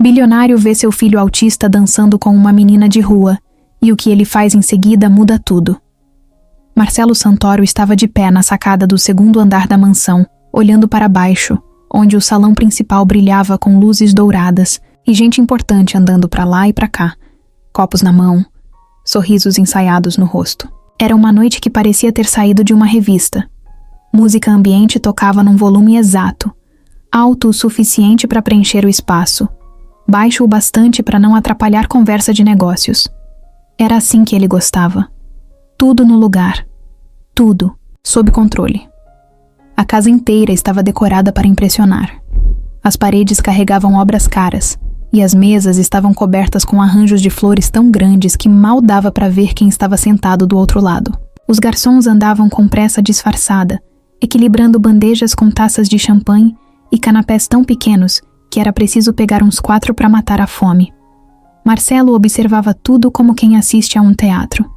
Bilionário vê seu filho autista dançando com uma menina de rua, e o que ele faz em seguida muda tudo. Marcelo Santoro estava de pé na sacada do segundo andar da mansão, olhando para baixo, onde o salão principal brilhava com luzes douradas e gente importante andando para lá e para cá, copos na mão, sorrisos ensaiados no rosto. Era uma noite que parecia ter saído de uma revista. Música ambiente tocava num volume exato, alto o suficiente para preencher o espaço, baixo o bastante para não atrapalhar conversa de negócios. Era assim que ele gostava. Tudo no lugar. Tudo sob controle. A casa inteira estava decorada para impressionar. As paredes carregavam obras caras, e as mesas estavam cobertas com arranjos de flores tão grandes que mal dava para ver quem estava sentado do outro lado. Os garçons andavam com pressa disfarçada, equilibrando bandejas com taças de champanhe e canapés tão pequenos que era preciso pegar uns 4 para matar a fome. Marcelo observava tudo como quem assiste a um teatro.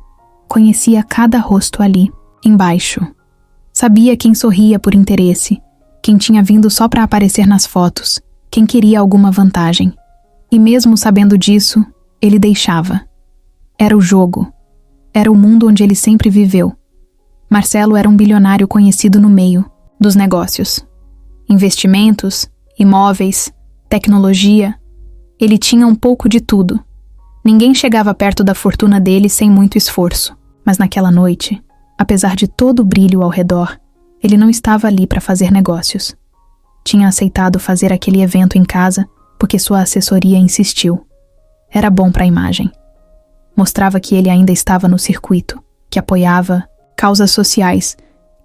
Conhecia cada rosto ali, embaixo. Sabia quem sorria por interesse, quem tinha vindo só para aparecer nas fotos, quem queria alguma vantagem. E mesmo sabendo disso, ele deixava. Era o jogo. Era o mundo onde ele sempre viveu. Marcelo era um bilionário conhecido no meio dos negócios. Investimentos, imóveis, tecnologia. Ele tinha um pouco de tudo. Ninguém chegava perto da fortuna dele sem muito esforço. Mas naquela noite, apesar de todo o brilho ao redor, ele não estava ali para fazer negócios. Tinha aceitado fazer aquele evento em casa porque sua assessoria insistiu. Era bom para a imagem. Mostrava que ele ainda estava no circuito, que apoiava causas sociais,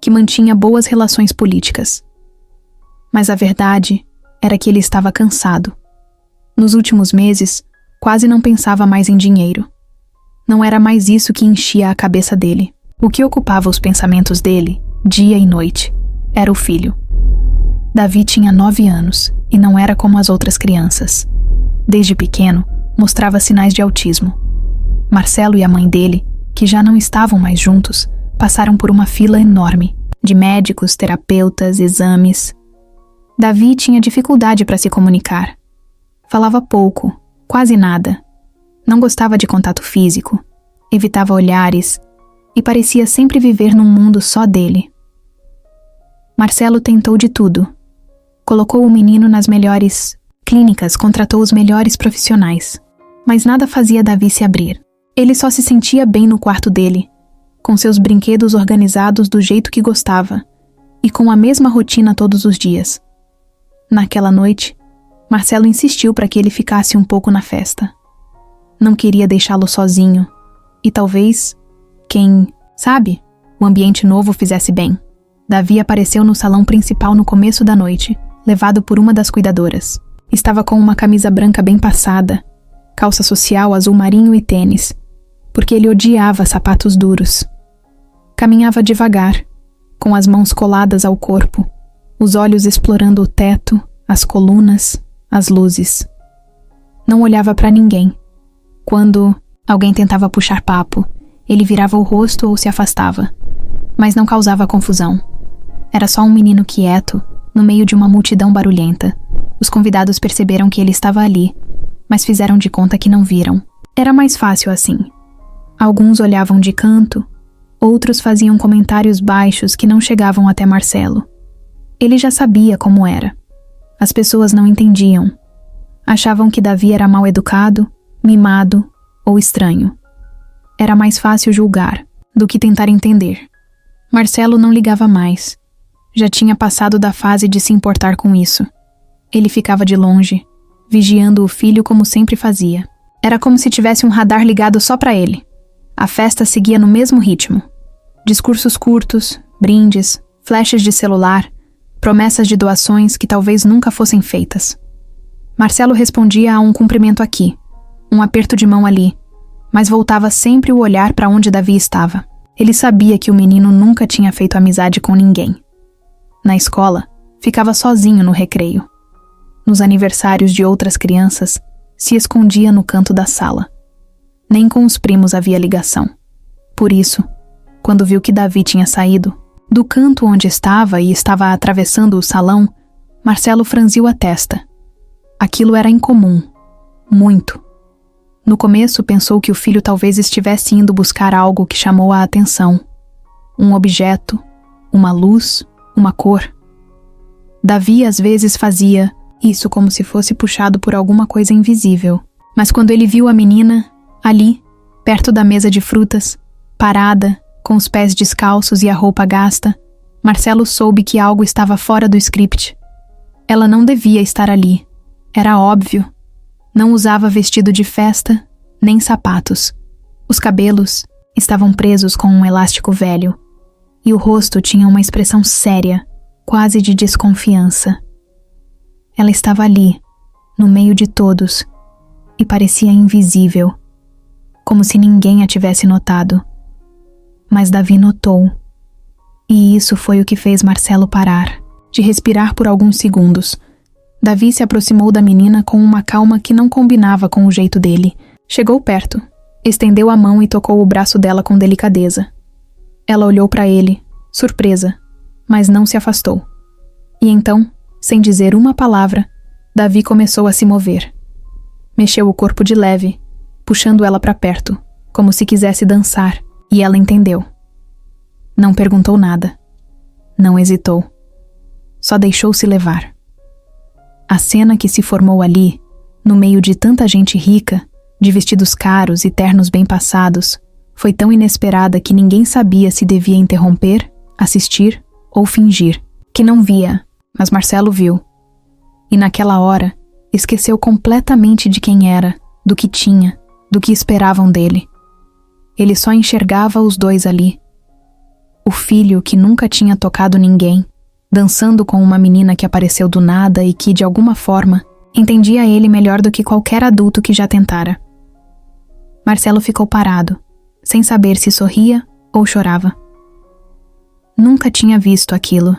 que mantinha boas relações políticas. Mas a verdade era que ele estava cansado. Nos últimos meses, quase não pensava mais em dinheiro. Não era mais isso que enchia a cabeça dele. O que ocupava os pensamentos dele, dia e noite, era o filho. Davi tinha 9 anos e não era como as outras crianças. Desde pequeno, mostrava sinais de autismo. Marcelo e a mãe dele, que já não estavam mais juntos, passaram por uma fila enorme, de médicos, terapeutas, exames. Davi tinha dificuldade para se comunicar. Falava pouco, quase nada. Não gostava de contato físico, evitava olhares e parecia sempre viver num mundo só dele. Marcelo tentou de tudo. Colocou o menino nas melhores clínicas, contratou os melhores profissionais. Mas nada fazia Davi se abrir. Ele só se sentia bem no quarto dele, com seus brinquedos organizados do jeito que gostava e com a mesma rotina todos os dias. Naquela noite, Marcelo insistiu para que ele ficasse um pouco na festa. Não queria deixá-lo sozinho e talvez, quem sabe, o ambiente novo fizesse bem. Davi apareceu no salão principal no começo da noite, levado por uma das cuidadoras. Estava com uma camisa branca bem passada, calça social azul marinho e tênis, porque ele odiava sapatos duros. Caminhava devagar, com as mãos coladas ao corpo, os olhos explorando o teto, as colunas, as luzes. Não olhava para ninguém. Quando alguém tentava puxar papo, ele virava o rosto ou se afastava, mas não causava confusão. Era só um menino quieto, no meio de uma multidão barulhenta. Os convidados perceberam que ele estava ali, mas fizeram de conta que não viram. Era mais fácil assim. Alguns olhavam de canto, outros faziam comentários baixos que não chegavam até Marcelo. Ele já sabia como era. As pessoas não entendiam. Achavam que Davi era mal educado, mimado ou estranho. Era mais fácil julgar do que tentar entender. Marcelo não ligava mais. Já tinha passado da fase de se importar com isso. Ele ficava de longe, vigiando o filho como sempre fazia. Era como se tivesse um radar ligado só para ele. A festa seguia no mesmo ritmo. Discursos curtos, brindes, flashes de celular, promessas de doações que talvez nunca fossem feitas. Marcelo respondia a um cumprimento aqui, um aperto de mão ali, mas voltava sempre o olhar para onde Davi estava. Ele sabia que o menino nunca tinha feito amizade com ninguém. Na escola, ficava sozinho no recreio. Nos aniversários de outras crianças, se escondia no canto da sala. Nem com os primos havia ligação. Por isso, quando viu que Davi tinha saído, do canto onde estava e estava atravessando o salão, Marcelo franziu a testa. Aquilo era incomum, Muito. No começo, pensou que o filho talvez estivesse indo buscar algo que chamou a atenção. Um objeto, uma luz, uma cor. Davi às vezes fazia isso como se fosse puxado por alguma coisa invisível. Mas quando ele viu a menina, ali, perto da mesa de frutas, parada, com os pés descalços e a roupa gasta, Marcelo soube que algo estava fora do script. Ela não devia estar ali. Era óbvio. Não usava vestido de festa, nem sapatos. Os cabelos estavam presos com um elástico velho, e o rosto tinha uma expressão séria, quase de desconfiança. Ela estava ali, no meio de todos, e parecia invisível, como se ninguém a tivesse notado. Mas Davi notou, e isso foi o que fez Marcelo parar, de respirar por alguns segundos. Davi se aproximou da menina com uma calma que não combinava com o jeito dele. Chegou perto, estendeu a mão e tocou o braço dela com delicadeza. Ela olhou para ele, surpresa, mas não se afastou. E então, sem dizer uma palavra, Davi começou a se mover. Mexeu o corpo de leve, puxando ela para perto, como se quisesse dançar, e ela entendeu. Não perguntou nada. Não hesitou. Só deixou-se levar. A cena que se formou ali, no meio de tanta gente rica, de vestidos caros e ternos bem passados, foi tão inesperada que ninguém sabia se devia interromper, assistir ou fingir, que não via, mas Marcelo viu. E naquela hora, esqueceu completamente de quem era, do que tinha, do que esperavam dele. Ele só enxergava os dois ali. O filho que nunca tinha tocado ninguém, dançando com uma menina que apareceu do nada e que, de alguma forma, entendia ele melhor do que qualquer adulto que já tentara. Marcelo ficou parado, sem saber se sorria ou chorava. Nunca tinha visto aquilo.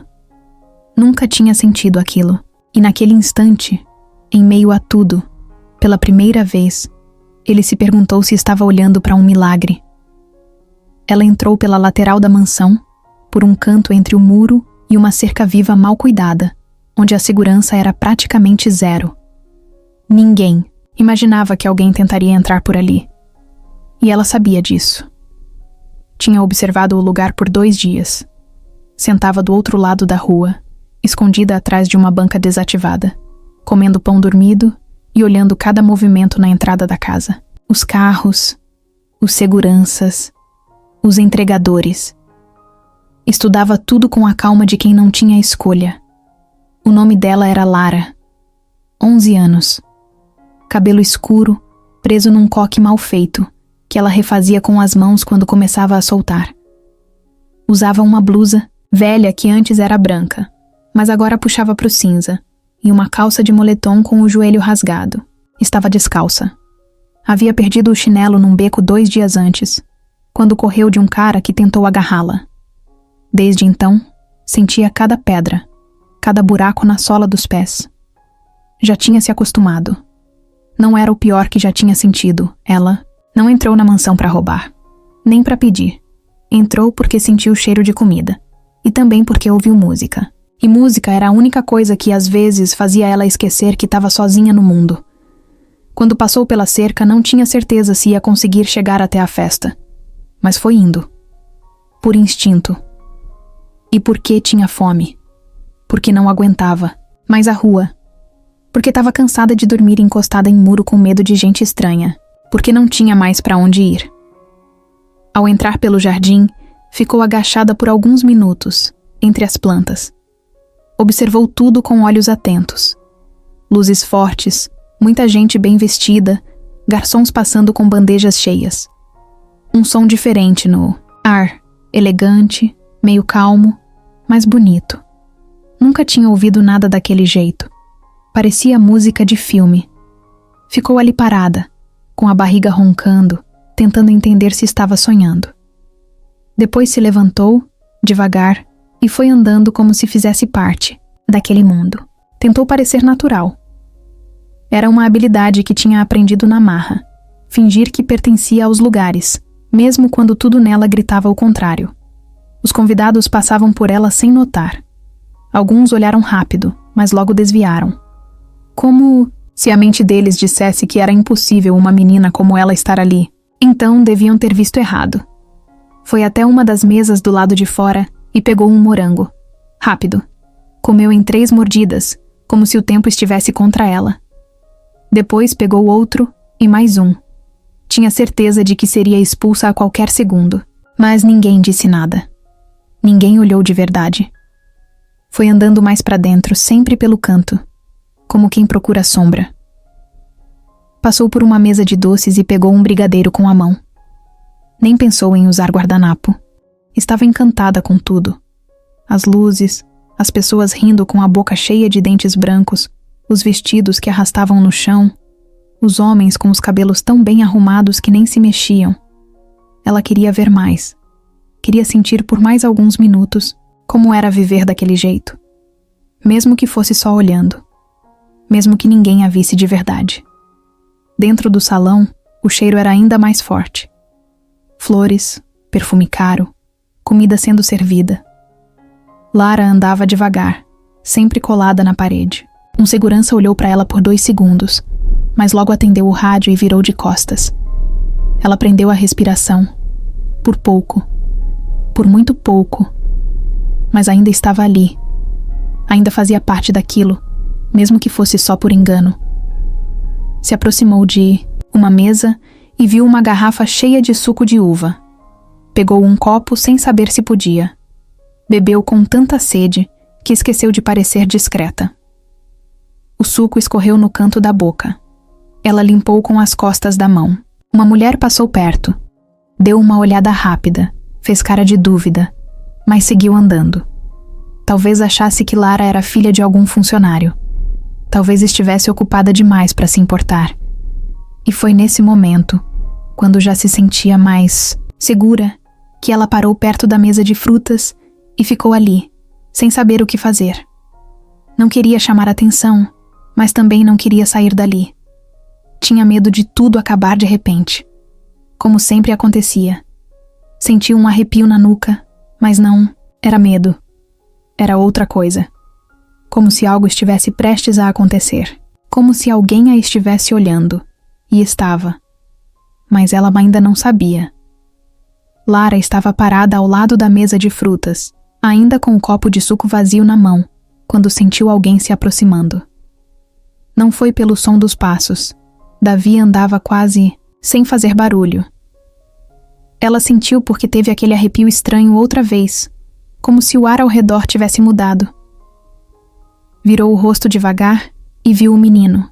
Nunca tinha sentido aquilo. E naquele instante, em meio a tudo, pela primeira vez, ele se perguntou se estava olhando para um milagre. Ela entrou pela lateral da mansão, por um canto entre o muro e uma cerca viva mal cuidada, onde a segurança era praticamente zero. Ninguém imaginava que alguém tentaria entrar por ali. E ela sabia disso. Tinha observado o lugar por 2 dias. Sentava do outro lado da rua, escondida atrás de uma banca desativada, comendo pão dormido e olhando cada movimento na entrada da casa. Os carros, os seguranças, os entregadores. Estudava tudo com a calma de quem não tinha escolha. O nome dela era Lara. 11 anos. Cabelo escuro, preso num coque mal feito, que ela refazia com as mãos quando começava a soltar. Usava uma blusa, velha que antes era branca, mas agora puxava para o cinza, e uma calça de moletom com o joelho rasgado. Estava descalça. Havia perdido o chinelo num beco 2 dias antes, quando correu de um cara que tentou agarrá-la. Desde então, sentia cada pedra, cada buraco na sola dos pés. Já tinha se acostumado. Não era o pior que já tinha sentido. Ela não entrou na mansão para roubar, nem para pedir. Entrou porque sentiu o cheiro de comida, e também porque ouviu música. E música era a única coisa que às vezes fazia ela esquecer que estava sozinha no mundo. Quando passou pela cerca, não tinha certeza se ia conseguir chegar até a festa. Mas foi indo. Por instinto. E porque tinha fome. Porque não aguentava. Mais a rua. Porque estava cansada de dormir encostada em muro com medo de gente estranha. Porque não tinha mais para onde ir. Ao entrar pelo jardim, ficou agachada por alguns minutos, entre as plantas. Observou tudo com olhos atentos. Luzes fortes, muita gente bem vestida, garçons passando com bandejas cheias. Um som diferente no ar, elegante, meio calmo, mas bonito. Nunca tinha ouvido nada daquele jeito. Parecia música de filme. Ficou ali parada, com a barriga roncando, tentando entender se estava sonhando. Depois se levantou, devagar, e foi andando como se fizesse parte daquele mundo. Tentou parecer natural. Era uma habilidade que tinha aprendido na marra, fingir que pertencia aos lugares, mesmo quando tudo nela gritava o contrário. Os convidados passavam por ela sem notar. Alguns olharam rápido, mas logo desviaram. Como Se a mente deles dissesse que era impossível uma menina como ela estar ali, então deviam ter visto errado. Foi até uma das mesas do lado de fora e pegou um morango. Rápido. Comeu em 3 mordidas, como se o tempo estivesse contra ela. Depois pegou outro e mais um. Tinha certeza de que seria expulsa a qualquer segundo, mas ninguém disse nada. Ninguém olhou de verdade. Foi andando mais para dentro, sempre pelo canto, como quem procura sombra. Passou por uma mesa de doces e pegou um brigadeiro com a mão. Nem pensou em usar guardanapo. Estava encantada com tudo. As luzes, as pessoas rindo com a boca cheia de dentes brancos, os vestidos que arrastavam no chão, os homens com os cabelos tão bem arrumados que nem se mexiam. Ela queria ver mais. Queria sentir por mais alguns minutos como era viver daquele jeito. Mesmo que fosse só olhando. Mesmo que ninguém a visse de verdade. Dentro do salão, o cheiro era ainda mais forte. Flores, perfume caro, comida sendo servida. Lara andava devagar, sempre colada na parede. Um segurança olhou para ela por 2 segundos, mas logo atendeu o rádio e virou de costas. Ela prendeu a respiração. Por pouco. Por muito pouco. Mas ainda estava ali. Ainda fazia parte daquilo, mesmo que fosse só por engano. Se aproximou de uma mesa e viu uma garrafa cheia de suco de uva. Pegou um copo sem saber se podia. Bebeu com tanta sede que esqueceu de parecer discreta. O suco escorreu no canto da boca. Ela limpou com as costas da mão. Uma mulher passou perto. Deu uma olhada rápida, fez cara de dúvida, mas seguiu andando. Talvez achasse que Lara era filha de algum funcionário. Talvez estivesse ocupada demais para se importar. E foi nesse momento, quando já se sentia mais segura, que ela parou perto da mesa de frutas e ficou ali, sem saber o que fazer. Não queria chamar atenção, mas também não queria sair dali. Tinha medo de tudo acabar de repente. Como sempre acontecia. Sentiu um arrepio na nuca, mas não era medo. Era outra coisa. Como se algo estivesse prestes a acontecer. Como se alguém a estivesse olhando. E estava. Mas ela ainda não sabia. Lara estava parada ao lado da mesa de frutas, ainda com o copo de suco vazio na mão, quando sentiu alguém se aproximando. Não foi pelo som dos passos. Davi andava quase sem fazer barulho. Ela sentiu porque teve aquele arrepio estranho outra vez, como se o ar ao redor tivesse mudado. Virou o rosto devagar e viu o menino.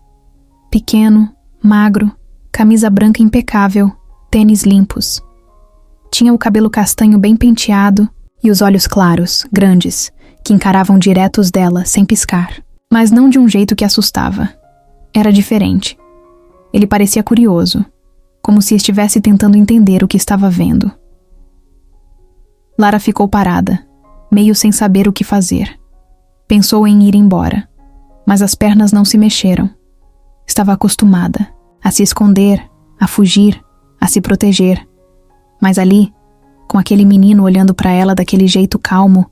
Pequeno, magro, camisa branca impecável, tênis limpos. Tinha o cabelo castanho bem penteado e os olhos claros, grandes, que encaravam diretos dela, sem piscar. Mas não de um jeito que assustava. Era diferente. Ele parecia curioso, como se estivesse tentando entender o que estava vendo. Lara ficou parada, meio sem saber o que fazer. Pensou em ir embora, mas as pernas não se mexeram. Estava acostumada a se esconder, a fugir, a se proteger. Mas ali, com aquele menino olhando para ela daquele jeito calmo,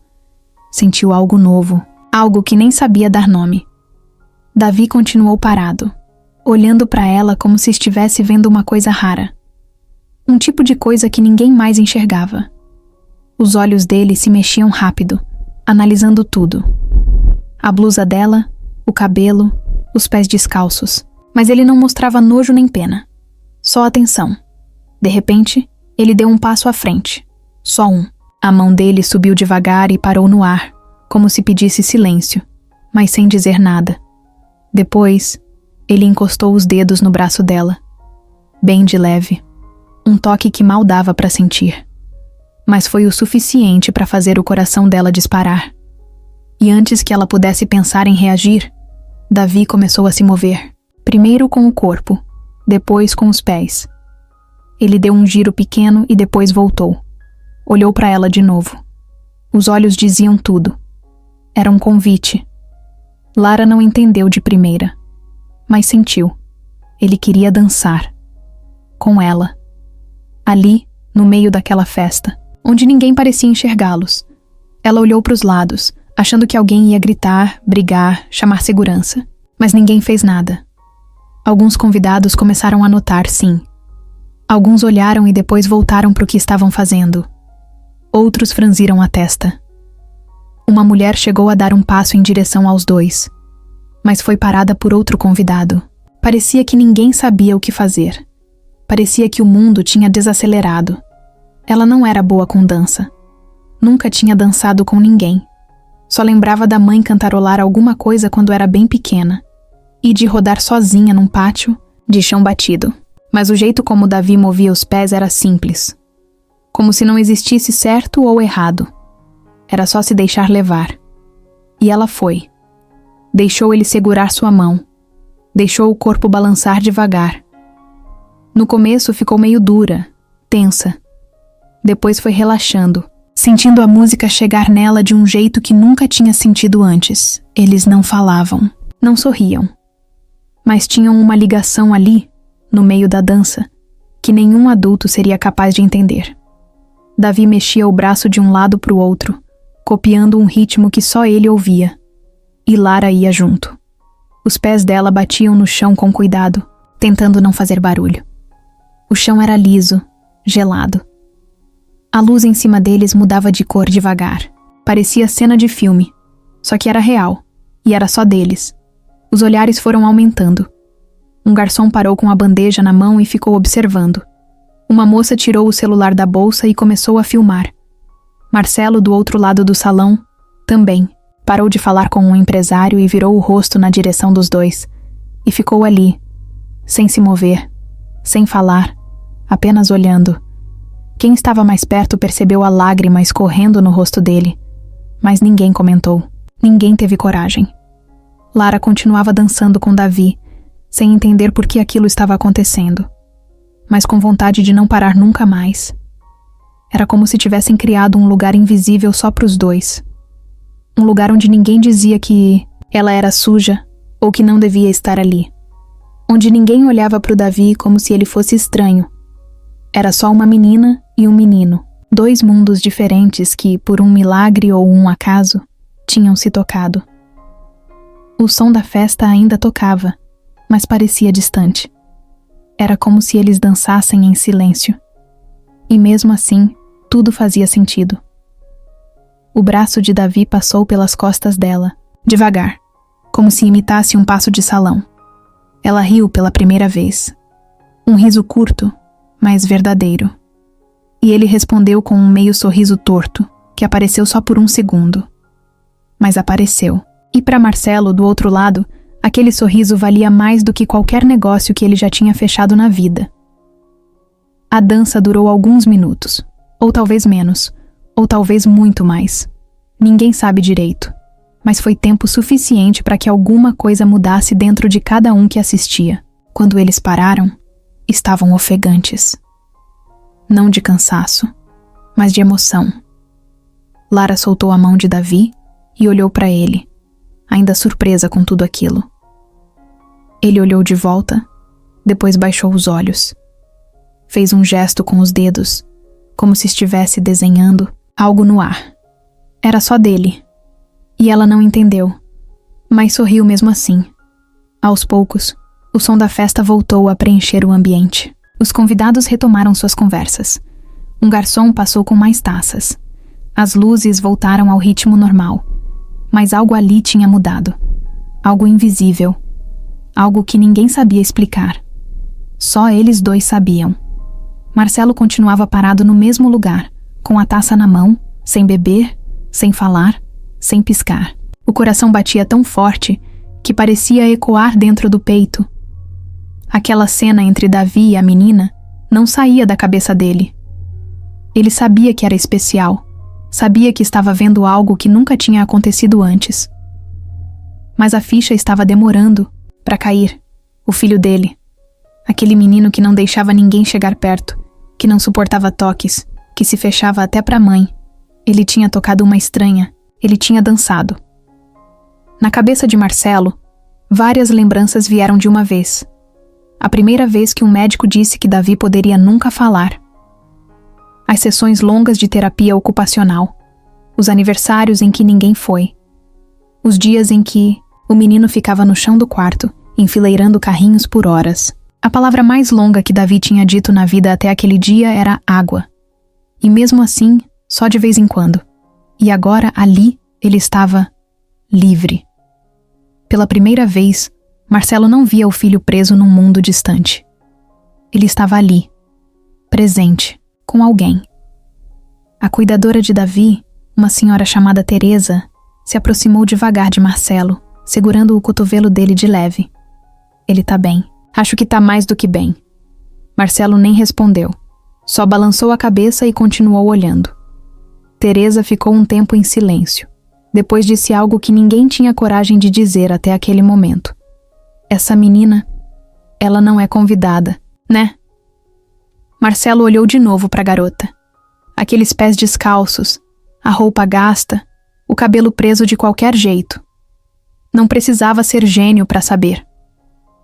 sentiu algo novo, algo que nem sabia dar nome. Davi continuou parado, olhando para ela como se estivesse vendo uma coisa rara. Um tipo de coisa que ninguém mais enxergava. Os olhos dele se mexiam rápido, analisando tudo. A blusa dela, o cabelo, os pés descalços. Mas ele não mostrava nojo nem pena. Só atenção. De repente, ele deu um passo à frente. Só um. A mão dele subiu devagar e parou no ar, como se pedisse silêncio, mas sem dizer nada. Depois, ele encostou os dedos no braço dela. Bem de leve. Um toque que mal dava para sentir. Mas foi o suficiente para fazer o coração dela disparar. E antes que ela pudesse pensar em reagir, Davi começou a se mover. Primeiro com o corpo, depois com os pés. Ele deu um giro pequeno e depois voltou. Olhou para ela de novo. Os olhos diziam tudo. Era um convite. Lara não entendeu de primeira, mas sentiu. Ele queria dançar. Com ela. Ali, no meio daquela festa, onde ninguém parecia enxergá-los. Ela olhou para os lados, achando que alguém ia gritar, brigar, chamar segurança. Mas ninguém fez nada. Alguns convidados começaram a notar, sim. Alguns olharam e depois voltaram para o que estavam fazendo. Outros franziram a testa. Uma mulher chegou a dar um passo em direção aos dois, mas foi parada por outro convidado. Parecia que ninguém sabia o que fazer. Parecia que o mundo tinha desacelerado. Ela não era boa com dança. Nunca tinha dançado com ninguém. Só lembrava da mãe cantarolar alguma coisa quando era bem pequena e de rodar sozinha num pátio de chão batido. Mas o jeito como Davi movia os pés era simples. Como se não existisse certo ou errado. Era só se deixar levar. E ela foi. Deixou ele segurar sua mão. Deixou o corpo balançar devagar. No começo ficou meio dura, tensa. Depois foi relaxando, sentindo a música chegar nela de um jeito que nunca tinha sentido antes. Eles não falavam, não sorriam. Mas tinham uma ligação ali, no meio da dança, que nenhum adulto seria capaz de entender. Davi mexia o braço de um lado para o outro, copiando um ritmo que só ele ouvia. E Lara ia junto. Os pés dela batiam no chão com cuidado, tentando não fazer barulho. O chão era liso, gelado. A luz em cima deles mudava de cor devagar. Parecia cena de filme, só que era real, e era só deles. Os olhares foram aumentando. Um garçom parou com a bandeja na mão e ficou observando. Uma moça tirou o celular da bolsa e começou a filmar. Marcelo, do outro lado do salão, também, parou de falar com um empresário e virou o rosto na direção dos dois. E ficou ali, sem se mover, sem falar, apenas olhando. Quem estava mais perto percebeu a lágrima escorrendo no rosto dele, mas ninguém comentou. Ninguém teve coragem. Lara continuava dançando com Davi, sem entender por que aquilo estava acontecendo, mas com vontade de não parar nunca mais. Era como se tivessem criado um lugar invisível só para os dois. Um lugar onde ninguém dizia que ela era suja ou que não devia estar ali. Onde ninguém olhava para o Davi como se ele fosse estranho. Era só uma menina e um menino, dois mundos diferentes que, por um milagre ou um acaso, tinham se tocado. O som da festa ainda tocava, mas parecia distante. Era como se eles dançassem em silêncio. E mesmo assim, tudo fazia sentido. O braço de Davi passou pelas costas dela, devagar, como se imitasse um passo de salão. Ela riu pela primeira vez. Um riso curto, mas verdadeiro. E ele respondeu com um meio sorriso torto, que apareceu só por um segundo. Mas apareceu. E para Marcelo, do outro lado, aquele sorriso valia mais do que qualquer negócio que ele já tinha fechado na vida. A dança durou alguns minutos, ou talvez menos, ou talvez muito mais. Ninguém sabe direito, mas foi tempo suficiente para que alguma coisa mudasse dentro de cada um que assistia. Quando eles pararam, estavam ofegantes. Não de cansaço, mas de emoção. Lara soltou a mão de Davi e olhou para ele, ainda surpresa com tudo aquilo. Ele olhou de volta, depois baixou os olhos. Fez um gesto com os dedos, como se estivesse desenhando algo no ar. Era só dele. E ela não entendeu, mas sorriu mesmo assim. Aos poucos, o som da festa voltou a preencher o ambiente. Os convidados retomaram suas conversas. Um garçom passou com mais taças. As luzes voltaram ao ritmo normal. Mas algo ali tinha mudado. Algo invisível. Algo que ninguém sabia explicar. Só eles dois sabiam. Marcelo continuava parado no mesmo lugar, com a taça na mão, sem beber, sem falar, sem piscar. O coração batia tão forte que parecia ecoar dentro do peito. Aquela cena entre Davi e a menina não saía da cabeça dele. Ele sabia que era especial. Sabia que estava vendo algo que nunca tinha acontecido antes. Mas a ficha estava demorando para cair. O filho dele. Aquele menino que não deixava ninguém chegar perto, que não suportava toques, que se fechava até para a mãe. Ele tinha tocado uma estranha. Ele tinha dançado. Na cabeça de Marcelo, várias lembranças vieram de uma vez. A primeira vez que um médico disse que Davi poderia nunca falar. As sessões longas de terapia ocupacional. Os aniversários em que ninguém foi. Os dias em que o menino ficava no chão do quarto enfileirando carrinhos por horas. A palavra mais longa que Davi tinha dito na vida até aquele dia era água. E mesmo assim, só de vez em quando. E agora, ali, ele estava livre. Pela primeira vez, Marcelo não via o filho preso num mundo distante. Ele estava ali, presente, com alguém. A cuidadora de Davi, uma senhora chamada Teresa, se aproximou devagar de Marcelo, segurando o cotovelo dele de leve. Ele tá bem. Acho que tá mais do que bem. Marcelo nem respondeu. Só balançou a cabeça e continuou olhando. Teresa ficou um tempo em silêncio. Depois disse algo que ninguém tinha coragem de dizer até aquele momento. Essa menina, ela não é convidada, né? Marcelo olhou de novo para a garota. Aqueles pés descalços, a roupa gasta, o cabelo preso de qualquer jeito. Não precisava ser gênio para saber.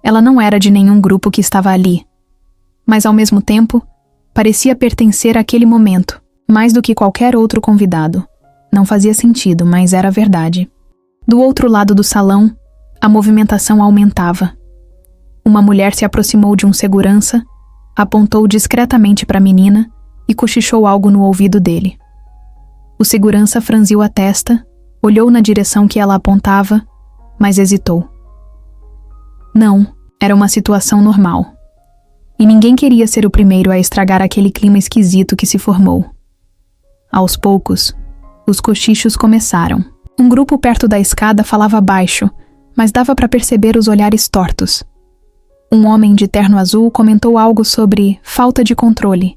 Ela não era de nenhum grupo que estava ali. Mas ao mesmo tempo, parecia pertencer àquele momento, mais do que qualquer outro convidado. Não fazia sentido, mas era verdade. Do outro lado do salão, a movimentação aumentava. Uma mulher se aproximou de um segurança, apontou discretamente para a menina e cochichou algo no ouvido dele. O segurança franziu a testa, olhou na direção que ela apontava, mas hesitou. Não, era uma situação normal. E ninguém queria ser o primeiro a estragar aquele clima esquisito que se formou. Aos poucos, os cochichos começaram. Um grupo perto da escada falava baixo, mas dava para perceber os olhares tortos. Um homem de terno azul comentou algo sobre falta de controle.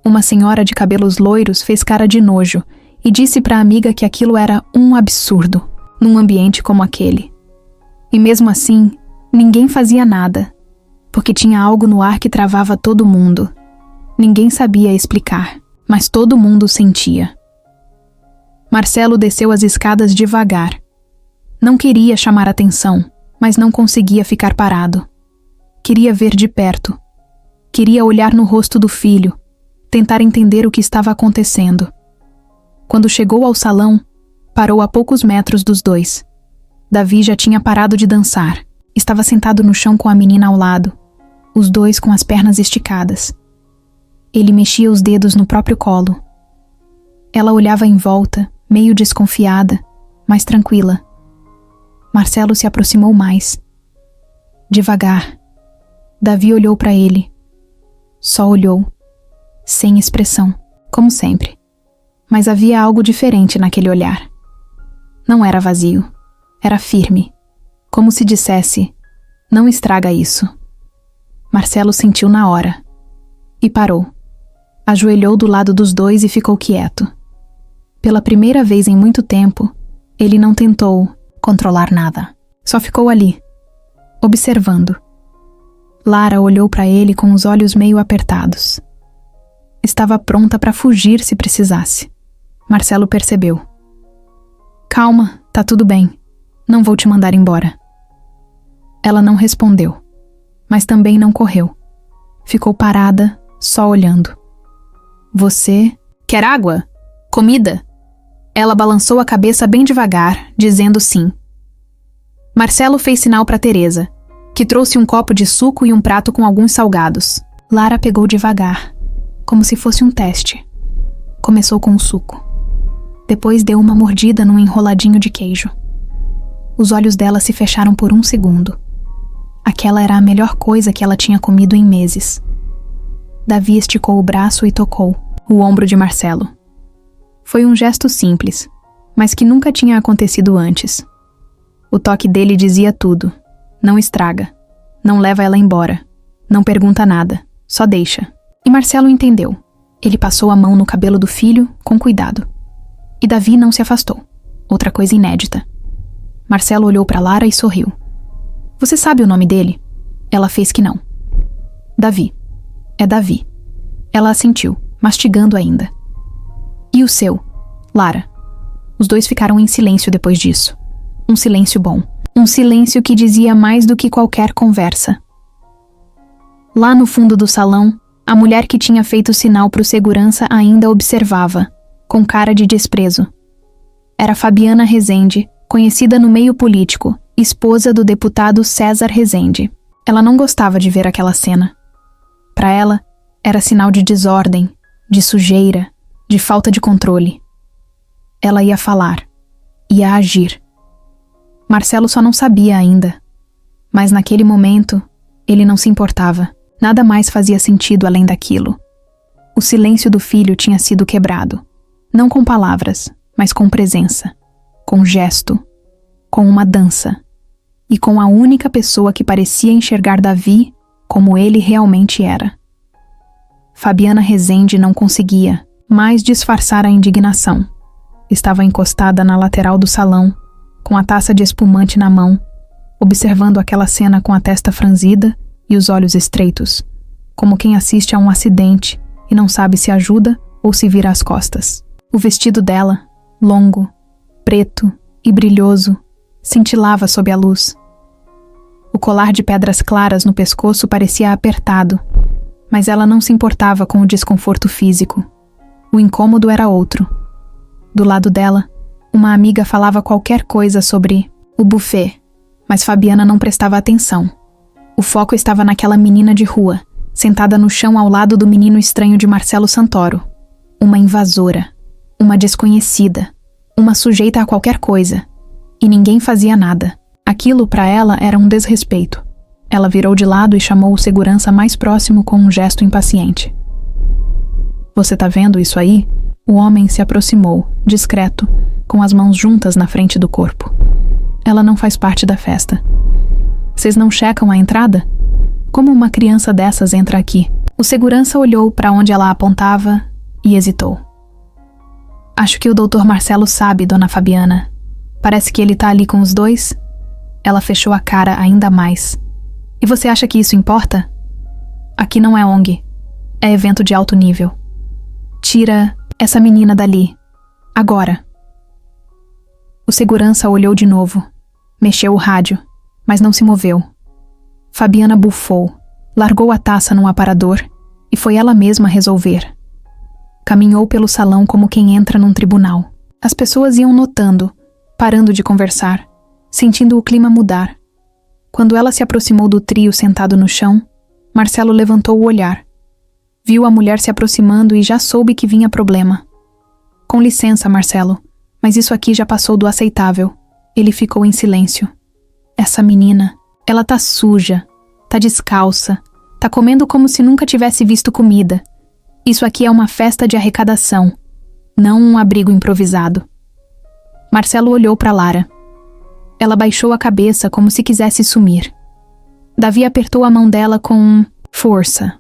Uma senhora de cabelos loiros fez cara de nojo e disse para a amiga que aquilo era um absurdo, num ambiente como aquele. E mesmo assim, ninguém fazia nada, porque tinha algo no ar que travava todo mundo. Ninguém sabia explicar, mas todo mundo sentia. Marcelo desceu as escadas devagar. Não queria chamar atenção, mas não conseguia ficar parado. Queria ver de perto. Queria olhar no rosto do filho, tentar entender o que estava acontecendo. Quando chegou ao salão, parou a poucos metros dos dois. Davi já tinha parado de dançar. Estava sentado no chão com a menina ao lado, os dois com as pernas esticadas. Ele mexia os dedos no próprio colo. Ela olhava em volta, meio desconfiada, mas tranquila. Marcelo se aproximou mais. Devagar. Davi olhou para ele. Só olhou, sem expressão, como sempre. Mas havia algo diferente naquele olhar. Não era vazio, era firme, como se dissesse, não estraga isso. Marcelo sentiu na hora. E parou. Ajoelhou do lado dos dois e ficou quieto. Pela primeira vez em muito tempo, ele não tentou controlar nada. Só ficou ali, observando. Lara olhou para ele com os olhos meio apertados. Estava pronta para fugir se precisasse. Marcelo percebeu. Calma, tá tudo bem. Não vou te mandar embora. Ela não respondeu, mas também não correu. Ficou parada, só olhando. Você quer água? Comida? Ela balançou a cabeça bem devagar, dizendo sim. Marcelo fez sinal para Teresa, que trouxe um copo de suco e um prato com alguns salgados. Lara pegou devagar, como se fosse um teste. Começou com o suco. Depois deu uma mordida num enroladinho de queijo. Os olhos dela se fecharam por um segundo. Aquela era a melhor coisa que ela tinha comido em meses. Davi esticou o braço e tocou o ombro de Marcelo. Foi um gesto simples, mas que nunca tinha acontecido antes. O toque dele dizia tudo. Não estraga. Não leva ela embora. Não pergunta nada. Só deixa. E Marcelo entendeu. Ele passou a mão no cabelo do filho, com cuidado. E Davi não se afastou. Outra coisa inédita. Marcelo olhou para Lara e sorriu. Você sabe o nome dele? Ela fez que não. Davi. É Davi. Ela assentiu, mastigando ainda. E o seu? Lara. Os dois ficaram em silêncio depois disso. Um silêncio bom. Um silêncio que dizia mais do que qualquer conversa. Lá no fundo do salão, a mulher que tinha feito sinal para o segurança ainda observava, com cara de desprezo. Era Fabiana Rezende, conhecida no meio político, esposa do deputado César Rezende. Ela não gostava de ver aquela cena. Para ela, era sinal de desordem, de sujeira, de falta de controle. Ela ia falar, ia agir. Marcelo só não sabia ainda. Mas naquele momento, ele não se importava. Nada mais fazia sentido além daquilo. O silêncio do filho tinha sido quebrado. Não com palavras, mas com presença, com gesto, com uma dança. E com a única pessoa que parecia enxergar Davi como ele realmente era. Fabiana Rezende não conseguia mais disfarçar a indignação. Estava encostada na lateral do salão, com a taça de espumante na mão, observando aquela cena com a testa franzida e os olhos estreitos, como quem assiste a um acidente e não sabe se ajuda ou se vira as costas. O vestido dela, longo, preto e brilhoso, cintilava sob a luz. O colar de pedras claras no pescoço parecia apertado, mas ela não se importava com o desconforto físico. O incômodo era outro. Do lado dela, uma amiga falava qualquer coisa sobre o buffet, mas Fabiana não prestava atenção. O foco estava naquela menina de rua, sentada no chão ao lado do menino estranho de Marcelo Santoro. Uma invasora, uma desconhecida, uma sujeita a qualquer coisa. E ninguém fazia nada. Aquilo para ela era um desrespeito. Ela virou de lado e chamou o segurança mais próximo com um gesto impaciente. "Você tá vendo isso aí?" O homem se aproximou, discreto, com as mãos juntas na frente do corpo. "Ela não faz parte da festa. Vocês não checam a entrada? Como uma criança dessas entra aqui?" O segurança olhou para onde ela apontava e hesitou. "Acho que o Dr. Marcelo sabe, Dona Fabiana. Parece que ele tá ali com os dois." Ela fechou a cara ainda mais. "E você acha que isso importa? Aqui não é ONG. É evento de alto nível. Tira essa menina dali. Agora." O segurança olhou de novo. Mexeu o rádio, mas não se moveu. Fabiana bufou, largou a taça num aparador e foi ela mesma resolver. Caminhou pelo salão como quem entra num tribunal. As pessoas iam notando, parando de conversar, sentindo o clima mudar. Quando ela se aproximou do trio sentado no chão, Marcelo levantou o olhar. Viu a mulher se aproximando e já soube que vinha problema. "Com licença, Marcelo, mas isso aqui já passou do aceitável." Ele ficou em silêncio. "Essa menina, ela tá suja, tá descalça, tá comendo como se nunca tivesse visto comida. Isso aqui é uma festa de arrecadação, não um abrigo improvisado." Marcelo olhou para Lara. Ela baixou a cabeça como se quisesse sumir. Davi apertou a mão dela com força.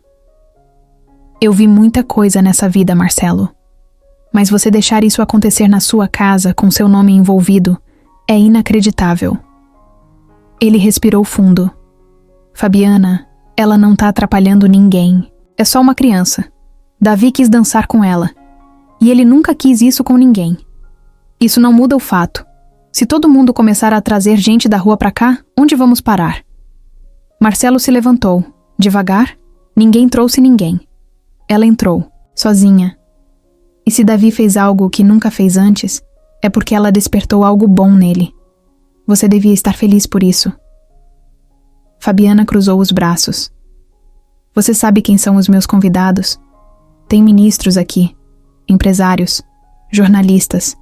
"Eu vi muita coisa nessa vida, Marcelo. Mas você deixar isso acontecer na sua casa com seu nome envolvido é inacreditável." Ele respirou fundo. "Fabiana, ela não tá atrapalhando ninguém. É só uma criança. Davi quis dançar com ela. E ele nunca quis isso com ninguém. Isso não muda o fato. Se todo mundo começar a trazer gente da rua pra cá, onde vamos parar?" Marcelo se levantou. Devagar, ninguém trouxe ninguém. Ela entrou, sozinha. E se Davi fez algo que nunca fez antes, é porque ela despertou algo bom nele. Você devia estar feliz por isso. Fabiana cruzou os braços. "Você sabe quem são os meus convidados? Tem ministros aqui, empresários, jornalistas,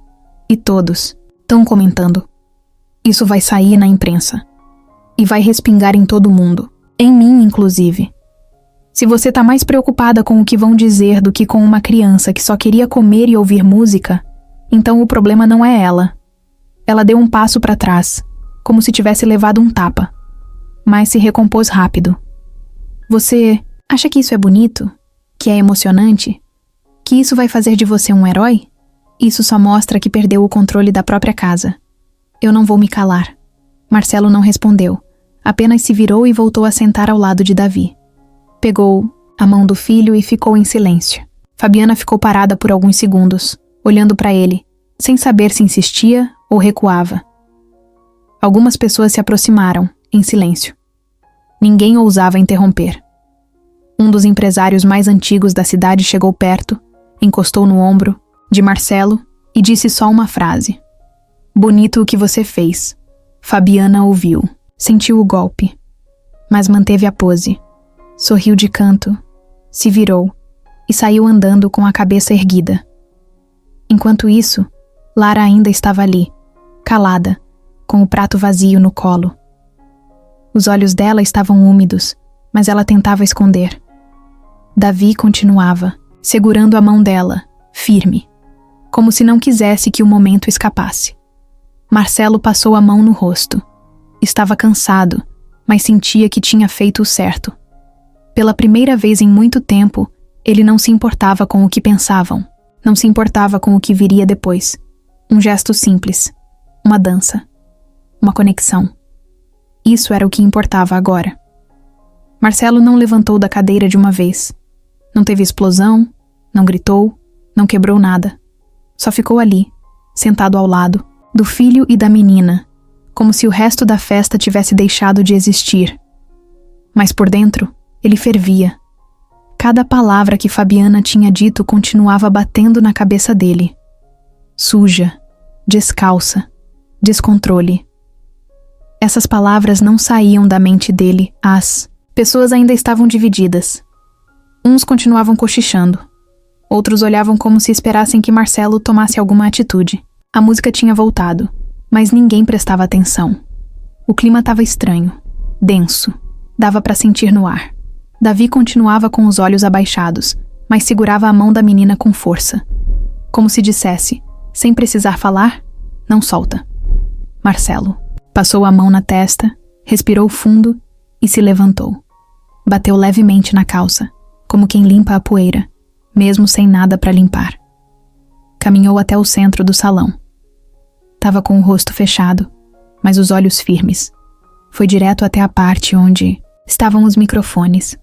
e todos estão comentando. Isso vai sair na imprensa. E vai respingar em todo mundo, em mim inclusive. Se você tá mais preocupada com o que vão dizer do que com uma criança que só queria comer e ouvir música, então o problema não é ela." Ela deu um passo para trás, como se tivesse levado um tapa, mas se recompôs rápido. "Você acha que isso é bonito? Que é emocionante? Que isso vai fazer de você um herói? Isso só mostra que perdeu o controle da própria casa. Eu não vou me calar." Marcelo não respondeu, apenas se virou e voltou a sentar ao lado de Davi. Pegou a mão do filho e ficou em silêncio. Fabiana ficou parada por alguns segundos, olhando para ele, sem saber se insistia ou recuava. Algumas pessoas se aproximaram, em silêncio. Ninguém ousava interromper. Um dos empresários mais antigos da cidade chegou perto, encostou no ombro de Marcelo e disse só uma frase. "Bonito o que você fez. Fabiana ouviu, sentiu o golpe, mas manteve a pose. Sorriu de canto, se virou e saiu andando com a cabeça erguida. Enquanto isso, Lara ainda estava ali, calada, com o prato vazio no colo. Os olhos dela estavam úmidos, mas ela tentava esconder. Davi continuava, segurando a mão dela, firme, como se não quisesse que o momento escapasse. Marcelo passou a mão no rosto. Estava cansado, mas sentia que tinha feito o certo. Pela primeira vez em muito tempo, ele não se importava com o que pensavam, não se importava com o que viria depois. Um gesto simples, uma dança, uma conexão. Isso era o que importava agora. Marcelo não levantou da cadeira de uma vez. Não teve explosão, não gritou, não quebrou nada. Só ficou ali, sentado ao lado do filho e da menina, como se o resto da festa tivesse deixado de existir. Mas por dentro, ele fervia. Cada palavra que Fabiana tinha dito continuava batendo na cabeça dele. Suja, descalça, descontrole. Essas palavras não saíam da mente dele. As pessoas ainda estavam divididas. Uns continuavam cochichando. Outros olhavam como se esperassem que Marcelo tomasse alguma atitude. A música tinha voltado, mas ninguém prestava atenção. O clima estava estranho, denso. Dava para sentir no ar. Davi continuava com os olhos abaixados, mas segurava a mão da menina com força. Como se dissesse, sem precisar falar, não solta. Marcelo passou a mão na testa, respirou fundo e se levantou. Bateu levemente na calça, como quem limpa a poeira, mesmo sem nada para limpar. Caminhou até o centro do salão. Tava com o rosto fechado, mas os olhos firmes. Foi direto até a parte onde estavam os microfones.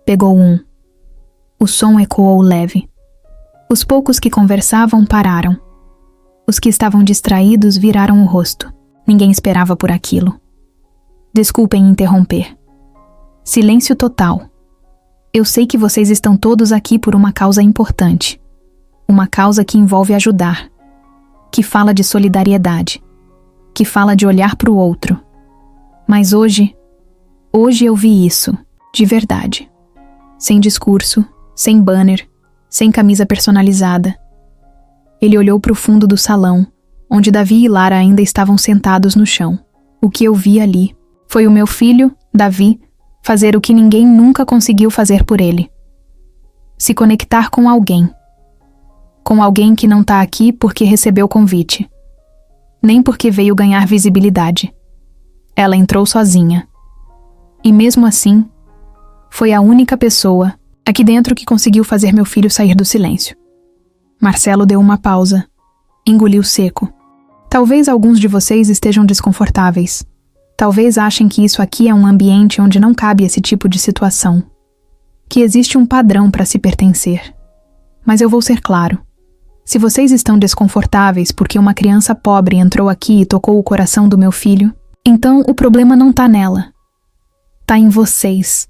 Pegou um. O som ecoou leve. Os poucos que conversavam pararam. Os que estavam distraídos viraram o rosto. Ninguém esperava por aquilo. Desculpem interromper. Silêncio total. Eu sei que vocês estão todos aqui por uma causa importante. Uma causa que envolve ajudar. Que fala de solidariedade. Que fala de olhar para o outro. Mas hoje eu vi isso, de verdade. Sem discurso, sem banner, sem camisa personalizada. Ele olhou para o fundo do salão, onde Davi e Lara ainda estavam sentados no chão. O que eu vi ali foi o meu filho, Davi, fazer o que ninguém nunca conseguiu fazer por ele. Se conectar com alguém. Com alguém que não está aqui porque recebeu convite. Nem porque veio ganhar visibilidade. Ela entrou sozinha. E mesmo assim, foi a única pessoa aqui dentro que conseguiu fazer meu filho sair do silêncio. Marcelo deu uma pausa. Engoliu seco. Talvez alguns de vocês estejam desconfortáveis. Talvez achem que isso aqui é um ambiente onde não cabe esse tipo de situação. Que existe um padrão para se pertencer. Mas eu vou ser claro. Se vocês estão desconfortáveis porque uma criança pobre entrou aqui e tocou o coração do meu filho, então o problema não tá nela. Tá em vocês.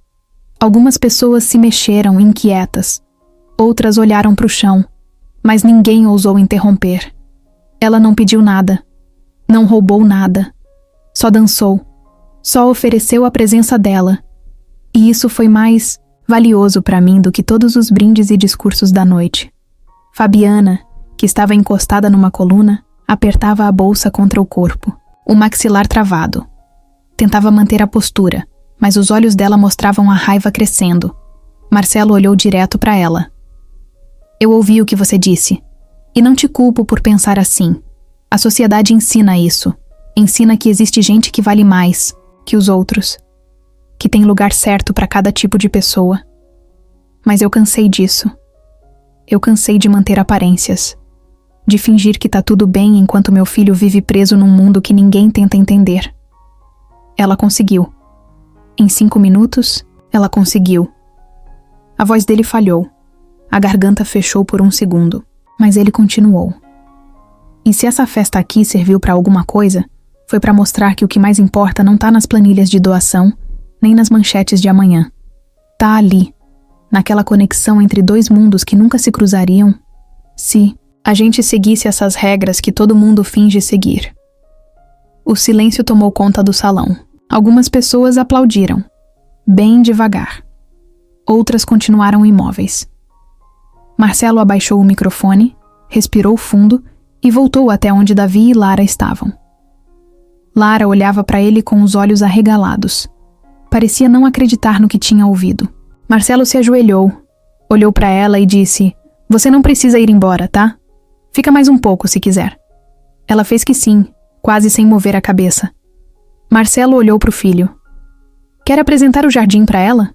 Algumas pessoas se mexeram inquietas. Outras olharam para o chão, mas ninguém ousou interromper. Ela não pediu nada. Não roubou nada. Só dançou. Só ofereceu a presença dela. E isso foi mais valioso para mim do que todos os brindes e discursos da noite. Fabiana, que estava encostada numa coluna, apertava a bolsa contra o corpo, o maxilar travado. Tentava manter a postura, mas os olhos dela mostravam a raiva crescendo. Marcelo olhou direto para ela. Eu ouvi o que você disse, e não te culpo por pensar assim. A sociedade ensina isso. Ensina que existe gente que vale mais que os outros, que tem lugar certo para cada tipo de pessoa. Mas eu cansei disso. Eu cansei de manter aparências, de fingir que tá tudo bem enquanto meu filho vive preso num mundo que ninguém tenta entender. Ela conseguiu. Em 5 minutos, ela conseguiu. A voz dele falhou. A garganta fechou por um segundo, mas ele continuou. E se essa festa aqui serviu para alguma coisa, foi para mostrar que o que mais importa não tá nas planilhas de doação, nem nas manchetes de amanhã. Tá ali, naquela conexão entre dois mundos que nunca se cruzariam, se a gente seguisse essas regras que todo mundo finge seguir. O silêncio tomou conta do salão. Algumas pessoas aplaudiram, bem devagar. Outras continuaram imóveis. Marcelo abaixou o microfone, respirou fundo e voltou até onde Davi e Lara estavam. Lara olhava para ele com os olhos arregalados. Parecia não acreditar no que tinha ouvido. Marcelo se ajoelhou, olhou para ela e disse: "Você não precisa ir embora, tá? Fica mais um pouco, se quiser." Ela fez que sim, quase sem mover a cabeça. Marcelo olhou para o filho. "Quer apresentar o jardim para ela?"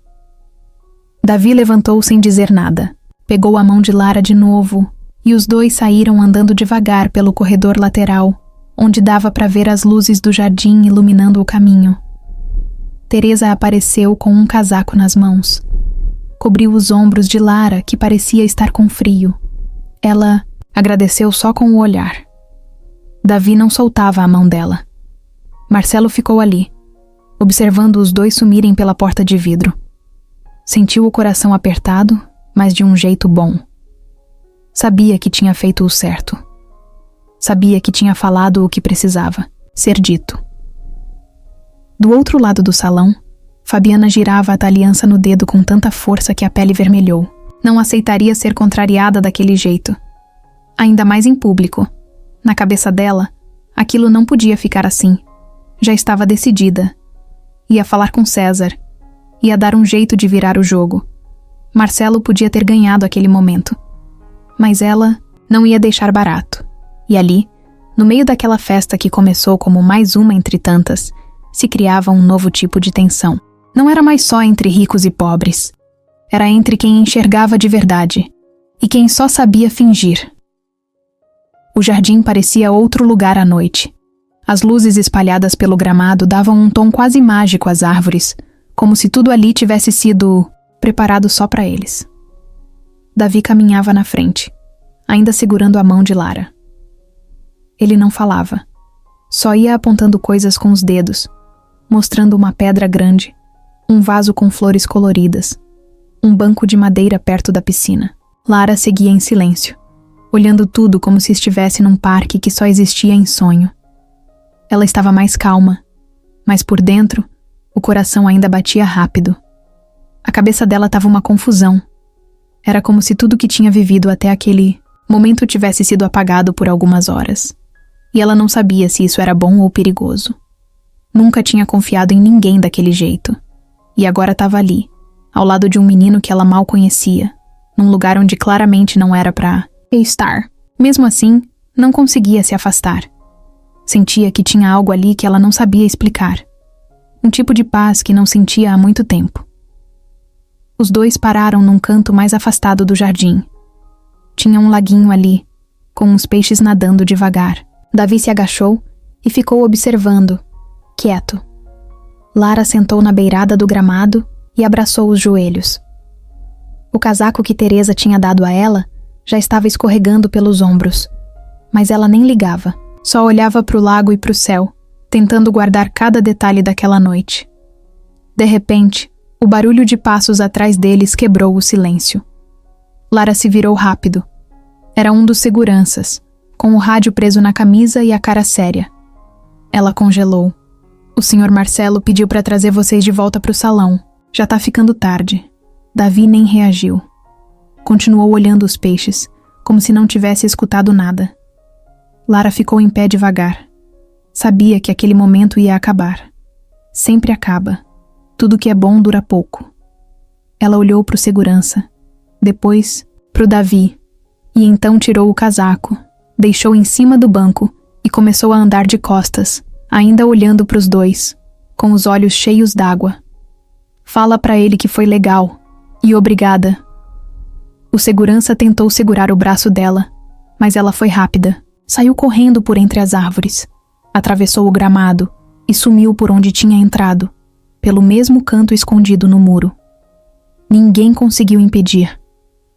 Davi levantou sem dizer nada. Pegou a mão de Lara de novo e os dois saíram andando devagar pelo corredor lateral, onde dava para ver as luzes do jardim iluminando o caminho. Teresa apareceu com um casaco nas mãos. Cobriu os ombros de Lara, que parecia estar com frio. Ela agradeceu só com o olhar. Davi não soltava a mão dela. Marcelo ficou ali, observando os dois sumirem pela porta de vidro. Sentiu o coração apertado, mas de um jeito bom. Sabia que tinha feito o certo. Sabia que tinha falado o que precisava ser dito. Do outro lado do salão, Fabiana girava a aliança no dedo com tanta força que a pele vermelhou. Não aceitaria ser contrariada daquele jeito. Ainda mais em público. Na cabeça dela, aquilo não podia ficar assim. Já estava decidida. Ia falar com César. Ia dar um jeito de virar o jogo. Marcelo podia ter ganhado aquele momento. Mas ela não ia deixar barato. E ali, no meio daquela festa que começou como mais uma entre tantas, se criava um novo tipo de tensão. Não era mais só entre ricos e pobres. Era entre quem enxergava de verdade e quem só sabia fingir. O jardim parecia outro lugar à noite. As luzes espalhadas pelo gramado davam um tom quase mágico às árvores, como se tudo ali tivesse sido preparado só para eles. Davi caminhava na frente, ainda segurando a mão de Lara. Ele não falava. Só ia apontando coisas com os dedos, mostrando uma pedra grande, um vaso com flores coloridas, um banco de madeira perto da piscina. Lara seguia em silêncio, olhando tudo como se estivesse num parque que só existia em sonho. Ela estava mais calma, mas por dentro, o coração ainda batia rápido. A cabeça dela estava uma confusão. Era como se tudo que tinha vivido até aquele momento tivesse sido apagado por algumas horas. E ela não sabia se isso era bom ou perigoso. Nunca tinha confiado em ninguém daquele jeito. E agora estava ali, ao lado de um menino que ela mal conhecia, num lugar onde claramente não era para estar. Mesmo assim, não conseguia se afastar. Sentia que tinha algo ali que ela não sabia explicar. Um tipo de paz que não sentia há muito tempo. Os dois pararam num canto mais afastado do jardim. Tinha um laguinho ali, com uns peixes nadando devagar. Davi se agachou e ficou observando, quieto. Lara sentou na beirada do gramado e abraçou os joelhos. O casaco que Teresa tinha dado a ela já estava escorregando pelos ombros, mas ela nem ligava, só olhava para o lago e para o céu, tentando guardar cada detalhe daquela noite. De repente, o barulho de passos atrás deles quebrou o silêncio. Lara se virou rápido. Era um dos seguranças, com o rádio preso na camisa e a cara séria. Ela congelou. "O Sr. Marcelo pediu para trazer vocês de volta para o salão. Já tá ficando tarde." Davi nem reagiu. Continuou olhando os peixes, como se não tivesse escutado nada. Lara ficou em pé devagar. Sabia que aquele momento ia acabar. Sempre acaba. Tudo que é bom dura pouco. Ela olhou para o segurança, depois para o Davi, e então tirou o casaco, deixou em cima do banco e começou a andar de costas, ainda olhando para os dois, com os olhos cheios d'água. "Fala para ele que foi legal, e obrigada." O segurança tentou segurar o braço dela, mas ela foi rápida. Saiu correndo por entre as árvores, atravessou o gramado e sumiu por onde tinha entrado, pelo mesmo canto escondido no muro. Ninguém conseguiu impedir.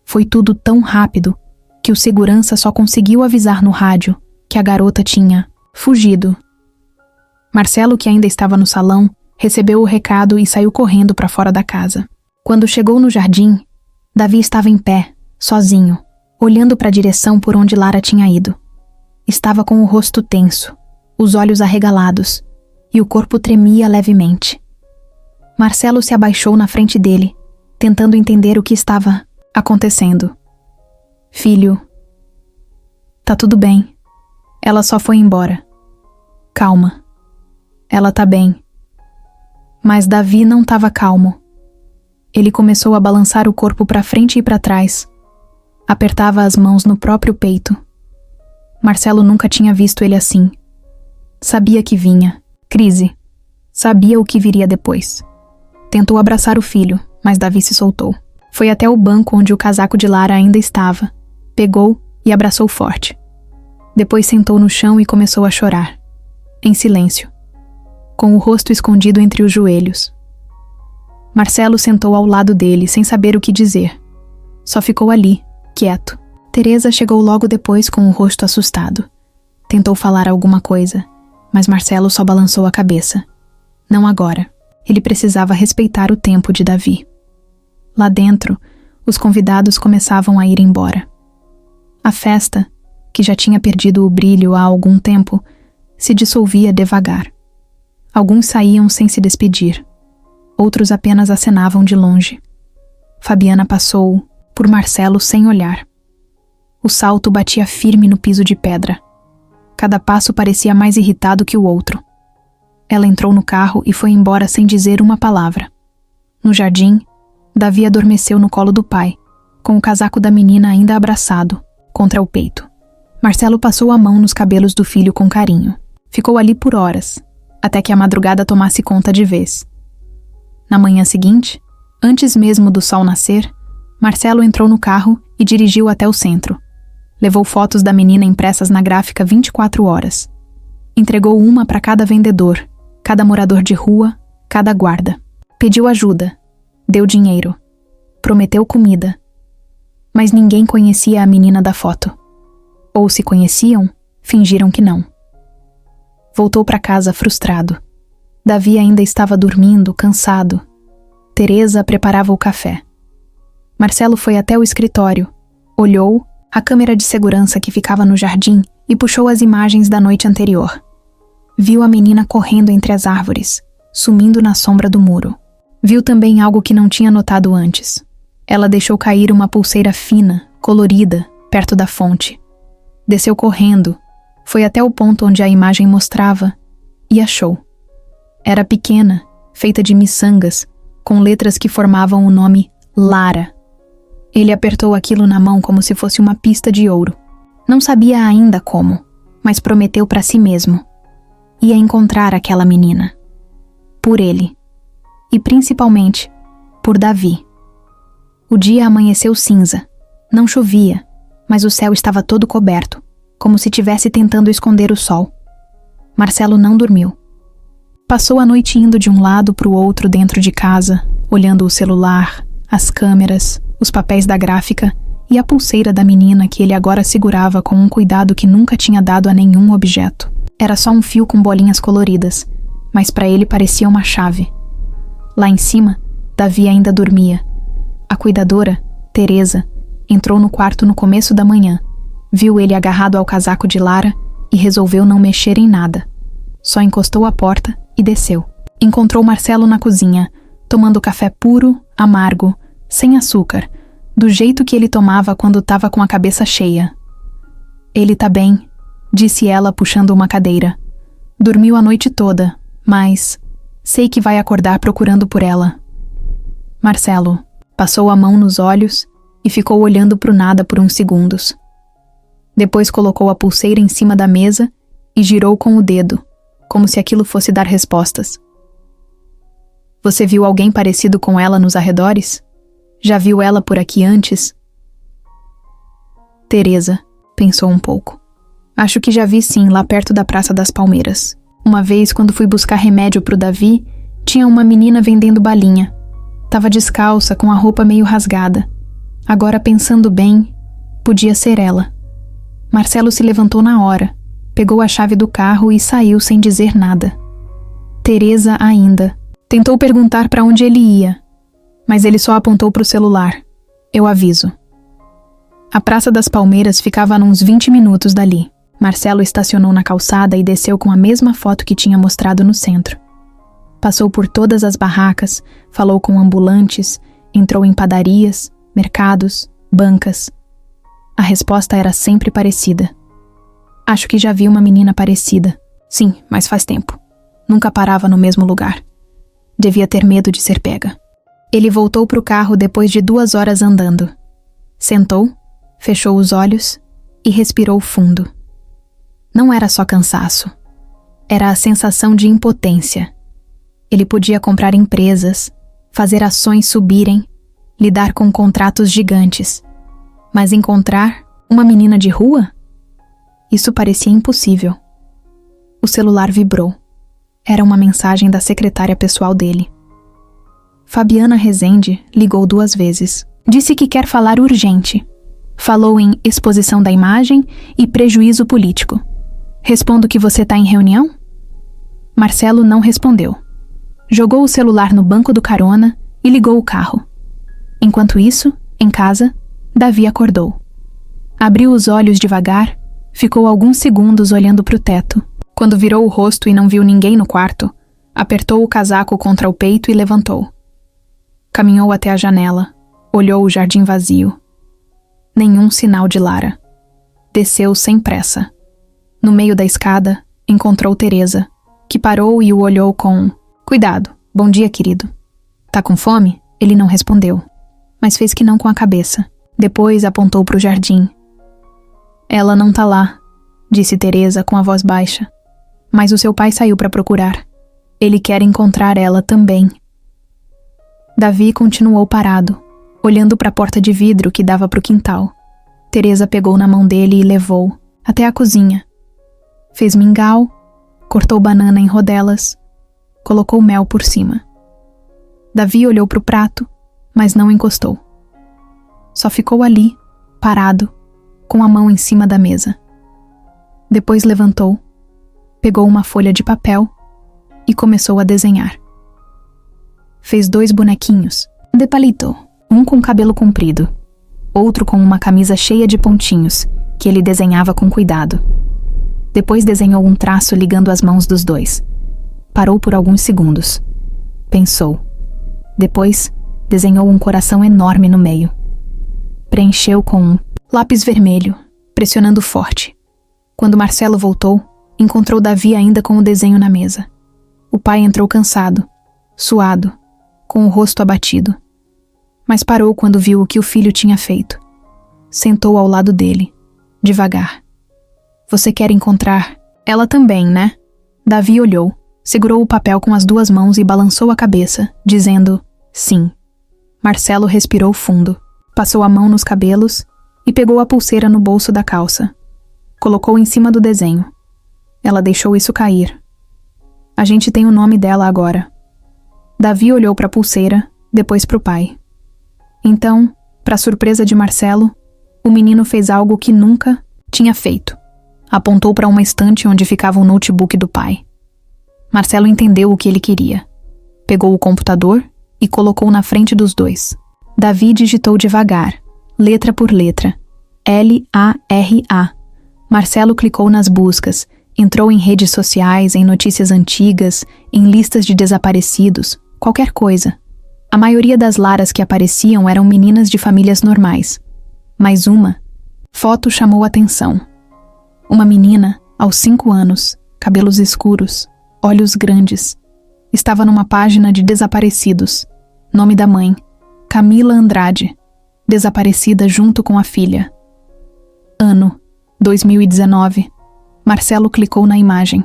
Foi tudo tão rápido que o segurança só conseguiu avisar no rádio que a garota tinha fugido. Marcelo, que ainda estava no salão, recebeu o recado e saiu correndo para fora da casa. Quando chegou no jardim, Davi estava em pé, sozinho, olhando para a direção por onde Lara tinha ido. Estava com o rosto tenso, os olhos arregalados, e o corpo tremia levemente. Marcelo se abaixou na frente dele, tentando entender o que estava acontecendo. Filho, tá tudo bem. Ela só foi embora. Calma. Ela tá bem. Mas Davi não estava calmo. Ele começou a balançar o corpo para frente e para trás. Apertava as mãos no próprio peito. Marcelo nunca tinha visto ele assim. Sabia que vinha. Crise. Sabia o que viria depois. Tentou abraçar o filho, mas Davi se soltou. Foi até o banco onde o casaco de Lara ainda estava. Pegou e abraçou forte. Depois sentou no chão e começou a chorar. Em silêncio, com o rosto escondido entre os joelhos. Marcelo sentou ao lado dele, sem saber o que dizer. Só ficou ali, quieto. Teresa chegou logo depois com o rosto assustado. Tentou falar alguma coisa, mas Marcelo só balançou a cabeça. Não agora. Ele precisava respeitar o tempo de Davi. Lá dentro, os convidados começavam a ir embora. A festa, que já tinha perdido o brilho há algum tempo, se dissolvia devagar. Alguns saíam sem se despedir. Outros apenas acenavam de longe. Fabiana passou por Marcelo sem olhar. O salto batia firme no piso de pedra. Cada passo parecia mais irritado que o outro. Ela entrou no carro e foi embora sem dizer uma palavra. No jardim, Davi adormeceu no colo do pai, com o casaco da menina ainda abraçado, contra o peito. Marcelo passou a mão nos cabelos do filho com carinho. Ficou ali por horas, até que a madrugada tomasse conta de vez. Na manhã seguinte, antes mesmo do sol nascer, Marcelo entrou no carro e dirigiu até o centro. Levou fotos da menina impressas na gráfica 24 horas. Entregou uma para cada vendedor, cada morador de rua, cada guarda. Pediu ajuda, deu dinheiro, prometeu comida. Mas ninguém conhecia a menina da foto. Ou se conheciam, fingiram que não. Voltou para casa frustrado. Davi ainda estava dormindo, cansado. Teresa preparava o café. Marcelo foi até o escritório, olhou a câmera de segurança que ficava no jardim e puxou as imagens da noite anterior. Viu a menina correndo entre as árvores, sumindo na sombra do muro. Viu também algo que não tinha notado antes. Ela deixou cair uma pulseira fina, colorida, perto da fonte. Desceu correndo, foi até o ponto onde a imagem mostrava e achou. Era pequena, feita de miçangas, com letras que formavam o nome Lara. Ele apertou aquilo na mão como se fosse uma pista de ouro. Não sabia ainda como, mas prometeu para si mesmo. Ia encontrar aquela menina. Por ele. E principalmente, por Davi. O dia amanheceu cinza. Não chovia, mas o céu estava todo coberto, como se estivesse tentando esconder o sol. Marcelo não dormiu. Passou a noite indo de um lado para o outro dentro de casa, olhando o celular, as câmeras, os papéis da gráfica e a pulseira da menina que ele agora segurava com um cuidado que nunca tinha dado a nenhum objeto. Era só um fio com bolinhas coloridas, mas para ele parecia uma chave. Lá em cima, Davi ainda dormia. A cuidadora, Teresa, entrou no quarto no começo da manhã, viu ele agarrado ao casaco de Lara e resolveu não mexer em nada. Só encostou a porta e desceu. Encontrou Marcelo na cozinha, tomando café puro, amargo, sem açúcar, do jeito que ele tomava quando estava com a cabeça cheia. Ele tá bem, disse ela puxando uma cadeira. Dormiu a noite toda, mas sei que vai acordar procurando por ela. Marcelo passou a mão nos olhos e ficou olhando pro nada por uns segundos. Depois colocou a pulseira em cima da mesa e girou com o dedo, como se aquilo fosse dar respostas. Você viu alguém parecido com ela nos arredores? Já viu ela por aqui antes? Teresa pensou um pouco. Acho que já vi sim, lá perto da Praça das Palmeiras. Uma vez, quando fui buscar remédio pro Davi, tinha uma menina vendendo balinha. Tava descalça, com a roupa meio rasgada. Agora, pensando bem, podia ser ela. Marcelo se levantou na hora, pegou a chave do carro e saiu sem dizer nada. Teresa ainda. Tentou perguntar para onde ele ia, mas ele só apontou pro celular. Eu aviso. A Praça das Palmeiras ficava a uns 20 minutos dali. Marcelo estacionou na calçada e desceu com a mesma foto que tinha mostrado no centro. Passou por todas as barracas, falou com ambulantes, entrou em padarias, mercados, bancas. A resposta era sempre parecida. Acho que já vi uma menina parecida. Sim, mas faz tempo. Nunca parava no mesmo lugar. Devia ter medo de ser pega. Ele voltou para o carro depois de 2 horas andando. Sentou, fechou os olhos e respirou fundo. Não era só cansaço. Era a sensação de impotência. Ele podia comprar empresas, fazer ações subirem, lidar com contratos gigantes. Mas encontrar uma menina de rua? Isso parecia impossível. O celular vibrou. Era uma mensagem da secretária pessoal dele. Fabiana Rezende ligou 2 vezes. Disse que quer falar urgente. Falou em exposição da imagem e prejuízo político. Respondo que você está em reunião? Marcelo não respondeu. Jogou o celular no banco do carona e ligou o carro. Enquanto isso, em casa, Davi acordou. Abriu os olhos devagar, ficou alguns segundos olhando para o teto. Quando virou o rosto e não viu ninguém no quarto, apertou o casaco contra o peito e levantou. Caminhou até a janela, olhou o jardim vazio. Nenhum sinal de Lara. Desceu sem pressa. No meio da escada, encontrou Teresa, que parou e o olhou com: "Cuidado, bom dia, querido." "Tá com fome?" Ele não respondeu, mas fez que não com a cabeça. Depois apontou para o jardim. "Ela não tá lá", disse Teresa com a voz baixa. "Mas o seu pai saiu para procurar. Ele quer encontrar ela também." Davi continuou parado, olhando para a porta de vidro que dava para o quintal. Teresa pegou na mão dele e levou até a cozinha. Fez mingau, cortou banana em rodelas, colocou mel por cima. Davi olhou para o prato, mas não encostou. Só ficou ali, parado, com a mão em cima da mesa. Depois levantou, pegou uma folha de papel e começou a desenhar. Fez 2 bonequinhos, de palito, um com cabelo comprido, outro com uma camisa cheia de pontinhos, que ele desenhava com cuidado. Depois desenhou um traço ligando as mãos dos 2. Parou por alguns segundos. Pensou. Depois, desenhou um coração enorme no meio. Preencheu com um lápis vermelho, pressionando forte. Quando Marcelo voltou, encontrou Davi ainda com o desenho na mesa. O pai entrou cansado, suado, com o rosto abatido. Mas parou quando viu o que o filho tinha feito. Sentou ao lado dele, devagar. "Você quer encontrar ela também, né?" Davi olhou, segurou o papel com as 2 mãos e balançou a cabeça, dizendo sim. Marcelo respirou fundo, passou a mão nos cabelos e pegou a pulseira no bolso da calça. Colocou em cima do desenho. Ela deixou isso cair. "A gente tem o nome dela agora." Davi olhou para a pulseira, depois para o pai. Então, para surpresa de Marcelo, o menino fez algo que nunca tinha feito. Apontou para uma estante onde ficava o notebook do pai. Marcelo entendeu o que ele queria. Pegou o computador e colocou na frente dos 2. Davi digitou devagar, letra por letra. L-A-R-A. Marcelo clicou nas buscas, entrou em redes sociais, em notícias antigas, em listas de desaparecidos, qualquer coisa. A maioria das Laras que apareciam eram meninas de famílias normais. Mas uma foto chamou atenção. Uma menina, aos 5 anos, cabelos escuros, olhos grandes. Estava numa página de desaparecidos. Nome da mãe, Camila Andrade, desaparecida junto com a filha. Ano, 2019. Marcelo clicou na imagem.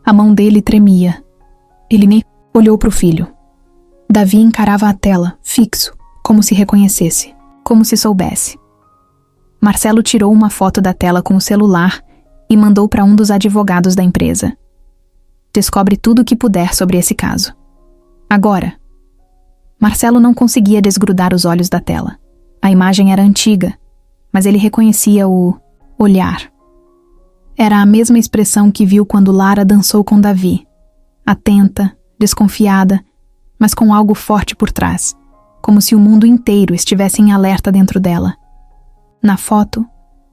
A mão dele tremia. Ele nem olhou para o filho. Davi encarava a tela, fixo, como se reconhecesse, como se soubesse. Marcelo tirou uma foto da tela com o celular e mandou para um dos advogados da empresa. Descobre tudo o que puder sobre esse caso. Agora. Marcelo não conseguia desgrudar os olhos da tela. A imagem era antiga, mas ele reconhecia o olhar. Era a mesma expressão que viu quando Lara dançou com Davi. Atenta, desconfiada, mas com algo forte por trás, como se o mundo inteiro estivesse em alerta dentro dela. Na foto,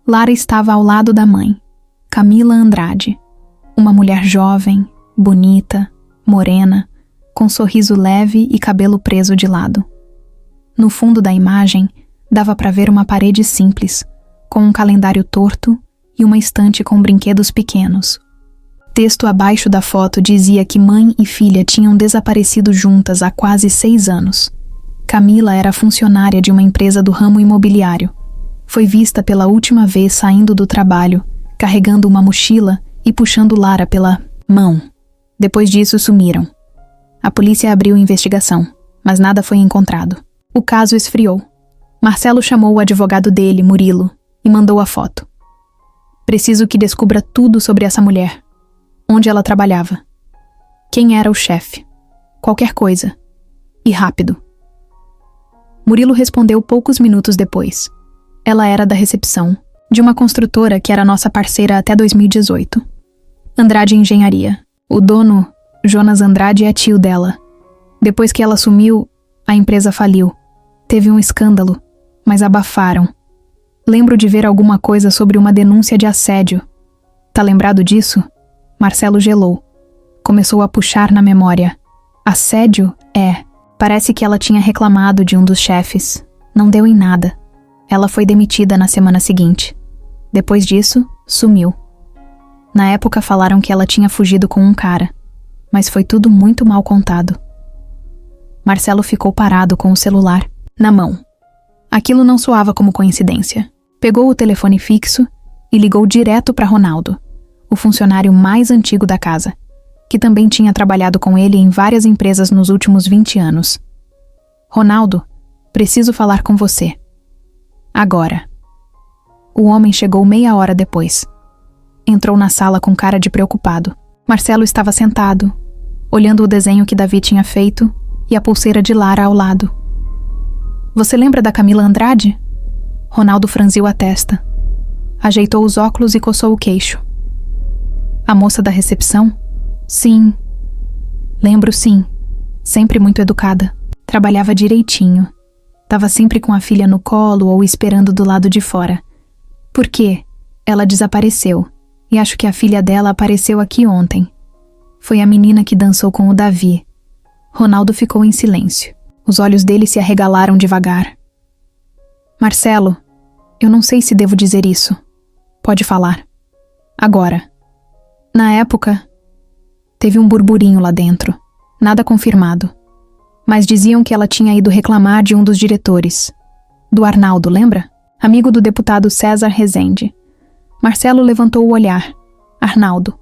Lara estava ao lado da mãe, Camila Andrade. Uma mulher jovem, bonita, morena, com sorriso leve e cabelo preso de lado. No fundo da imagem, dava para ver uma parede simples, com um calendário torto e uma estante com brinquedos pequenos. Texto abaixo da foto dizia que mãe e filha tinham desaparecido juntas há quase 6 anos. Camila era funcionária de uma empresa do ramo imobiliário. Foi vista pela última vez saindo do trabalho, carregando uma mochila e puxando Lara pela mão. Depois disso, sumiram. A polícia abriu investigação, mas nada foi encontrado. O caso esfriou. Marcelo chamou o advogado dele, Murilo, e mandou a foto. Preciso que descubra tudo sobre essa mulher. Onde ela trabalhava. Quem era o chefe. Qualquer coisa. E rápido. Murilo respondeu poucos minutos depois. Ela era da recepção, de uma construtora que era nossa parceira até 2018. Andrade Engenharia. O dono, Jonas Andrade, é tio dela. Depois que ela sumiu, a empresa faliu. Teve um escândalo, mas abafaram. Lembro de ver alguma coisa sobre uma denúncia de assédio. Tá lembrado disso? Marcelo gelou. Começou a puxar na memória. Assédio? Parece que ela tinha reclamado de um dos chefes. Não deu em nada. Ela foi demitida na semana seguinte. Depois disso, sumiu. Na época falaram que ela tinha fugido com um cara, mas foi tudo muito mal contado. Marcelo ficou parado com o celular na mão. Aquilo não soava como coincidência. Pegou o telefone fixo e ligou direto para Ronaldo, o funcionário mais antigo da casa, que também tinha trabalhado com ele em várias empresas nos últimos 20 anos. Ronaldo, preciso falar com você. Agora. O homem chegou meia hora depois. Entrou na sala com cara de preocupado. Marcelo estava sentado, olhando o desenho que Davi tinha feito e a pulseira de Lara ao lado. Você lembra da Camila Andrade? Ronaldo franziu a testa. Ajeitou os óculos e coçou o queixo. A moça da recepção? Sim. Lembro sim. Sempre muito educada. Trabalhava direitinho. Tava sempre com a filha no colo ou esperando do lado de fora. Por quê? Ela desapareceu. E acho que a filha dela apareceu aqui ontem. Foi a menina que dançou com o Davi. Ronaldo ficou em silêncio. Os olhos dele se arregalaram devagar. Marcelo, eu não sei se devo dizer isso. Pode falar. Agora. Na época, teve um burburinho lá dentro. Nada confirmado. Mas diziam que ela tinha ido reclamar de um dos diretores. Do Arnaldo, lembra? Amigo do deputado César Rezende. Marcelo levantou o olhar. Arnaldo.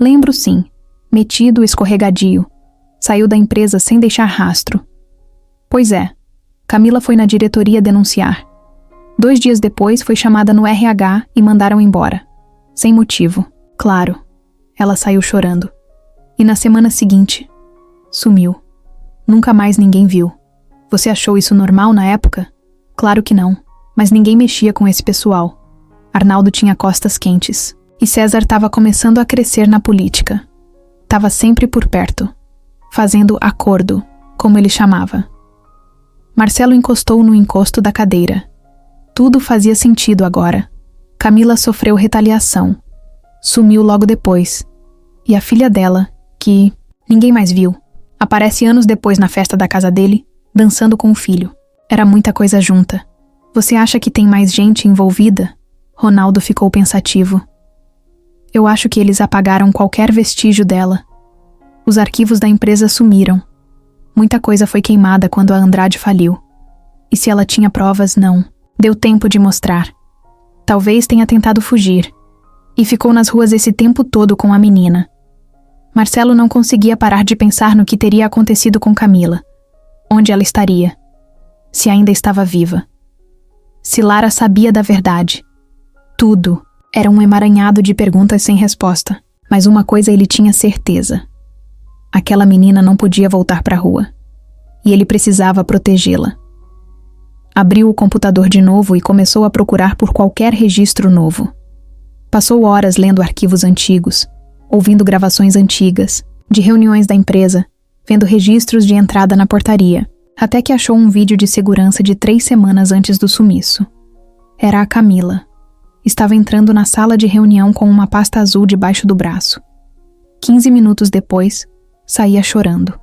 Lembro sim. Metido, escorregadio. Saiu da empresa sem deixar rastro. Pois é. Camila foi na diretoria denunciar. 2 dias depois foi chamada no RH e mandaram embora. Sem motivo. Claro. Ela saiu chorando. E na semana seguinte, sumiu. Nunca mais ninguém viu. Você achou isso normal na época? Claro que não. Mas ninguém mexia com esse pessoal. Arnaldo tinha costas quentes. E César estava começando a crescer na política. Estava sempre por perto. Fazendo acordo, como ele chamava. Marcelo encostou no encosto da cadeira. Tudo fazia sentido agora. Camila sofreu retaliação. Sumiu logo depois. E a filha dela, que ninguém mais viu, aparece anos depois na festa da casa dele, dançando com o filho. Era muita coisa junta. Você acha que tem mais gente envolvida? Ronaldo ficou pensativo. Eu acho que eles apagaram qualquer vestígio dela. Os arquivos da empresa sumiram. Muita coisa foi queimada quando a Andrade faliu. E se ela tinha provas, não. Deu tempo de mostrar. Talvez tenha tentado fugir. E ficou nas ruas esse tempo todo com a menina. Marcelo não conseguia parar de pensar no que teria acontecido com Camila. Onde ela estaria? Se ainda estava viva. Se Lara sabia da verdade. Tudo. Era um emaranhado de perguntas sem resposta. Mas uma coisa ele tinha certeza. Aquela menina não podia voltar para a rua. E ele precisava protegê-la. Abriu o computador de novo e começou a procurar por qualquer registro novo. Passou horas lendo arquivos antigos, ouvindo gravações antigas, de reuniões da empresa, vendo registros de entrada na portaria, até que achou um vídeo de segurança de 3 semanas antes do sumiço. Era a Camila. estava entrando na sala de reunião com uma pasta azul debaixo do braço. 15 minutos depois, saía chorando.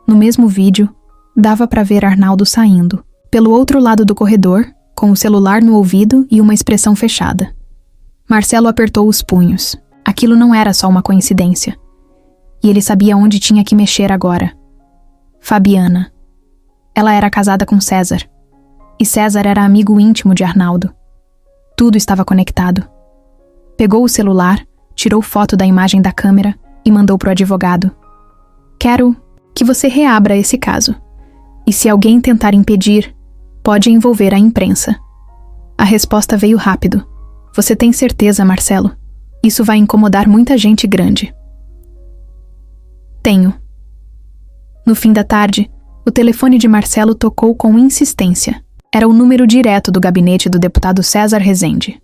No mesmo vídeo, dava para ver Arnaldo saindo, pelo outro lado do corredor, com o celular no ouvido e uma expressão fechada. Marcelo apertou os punhos. Aquilo não era só uma coincidência. E ele sabia onde tinha que mexer agora. Fabiana. Ela era casada com César. E César era amigo íntimo de Arnaldo. Tudo estava conectado. Pegou o celular, tirou foto da imagem da câmera e mandou pro advogado. Quero que você reabra esse caso. E se alguém tentar impedir, pode envolver a imprensa. A resposta veio rápido. Você tem certeza, Marcelo? Isso vai incomodar muita gente grande. Tenho. No fim da tarde, o telefone de Marcelo tocou com insistência. Era o número direto do gabinete do deputado César Rezende.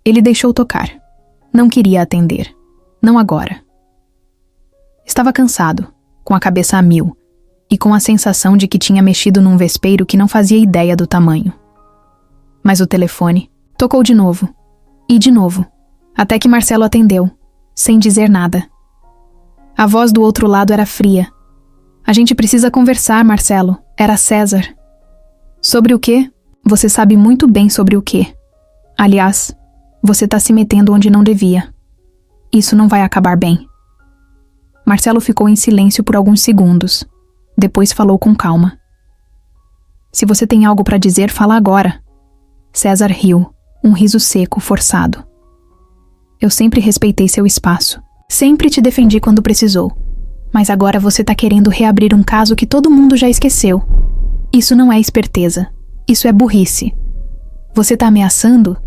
Ele deixou tocar. Não queria atender. Não agora. Estava cansado, com a cabeça a mil, e com a sensação de que tinha mexido num vespeiro que não fazia ideia do tamanho. Mas o telefone tocou de novo, e de novo, até que Marcelo atendeu, sem dizer nada. A voz do outro lado era fria. A gente precisa conversar, Marcelo. Era César. Sobre o quê? Você sabe muito bem sobre o quê. Aliás, você tá se metendo onde não devia. Isso não vai acabar bem. Marcelo ficou em silêncio por alguns segundos. Depois falou com calma. Se você tem algo para dizer, fala agora. César riu, um riso seco, forçado. Eu sempre respeitei seu espaço. Sempre te defendi quando precisou. Mas agora você tá querendo reabrir um caso que todo mundo já esqueceu. Isso não é esperteza. Isso é burrice. Você tá ameaçando?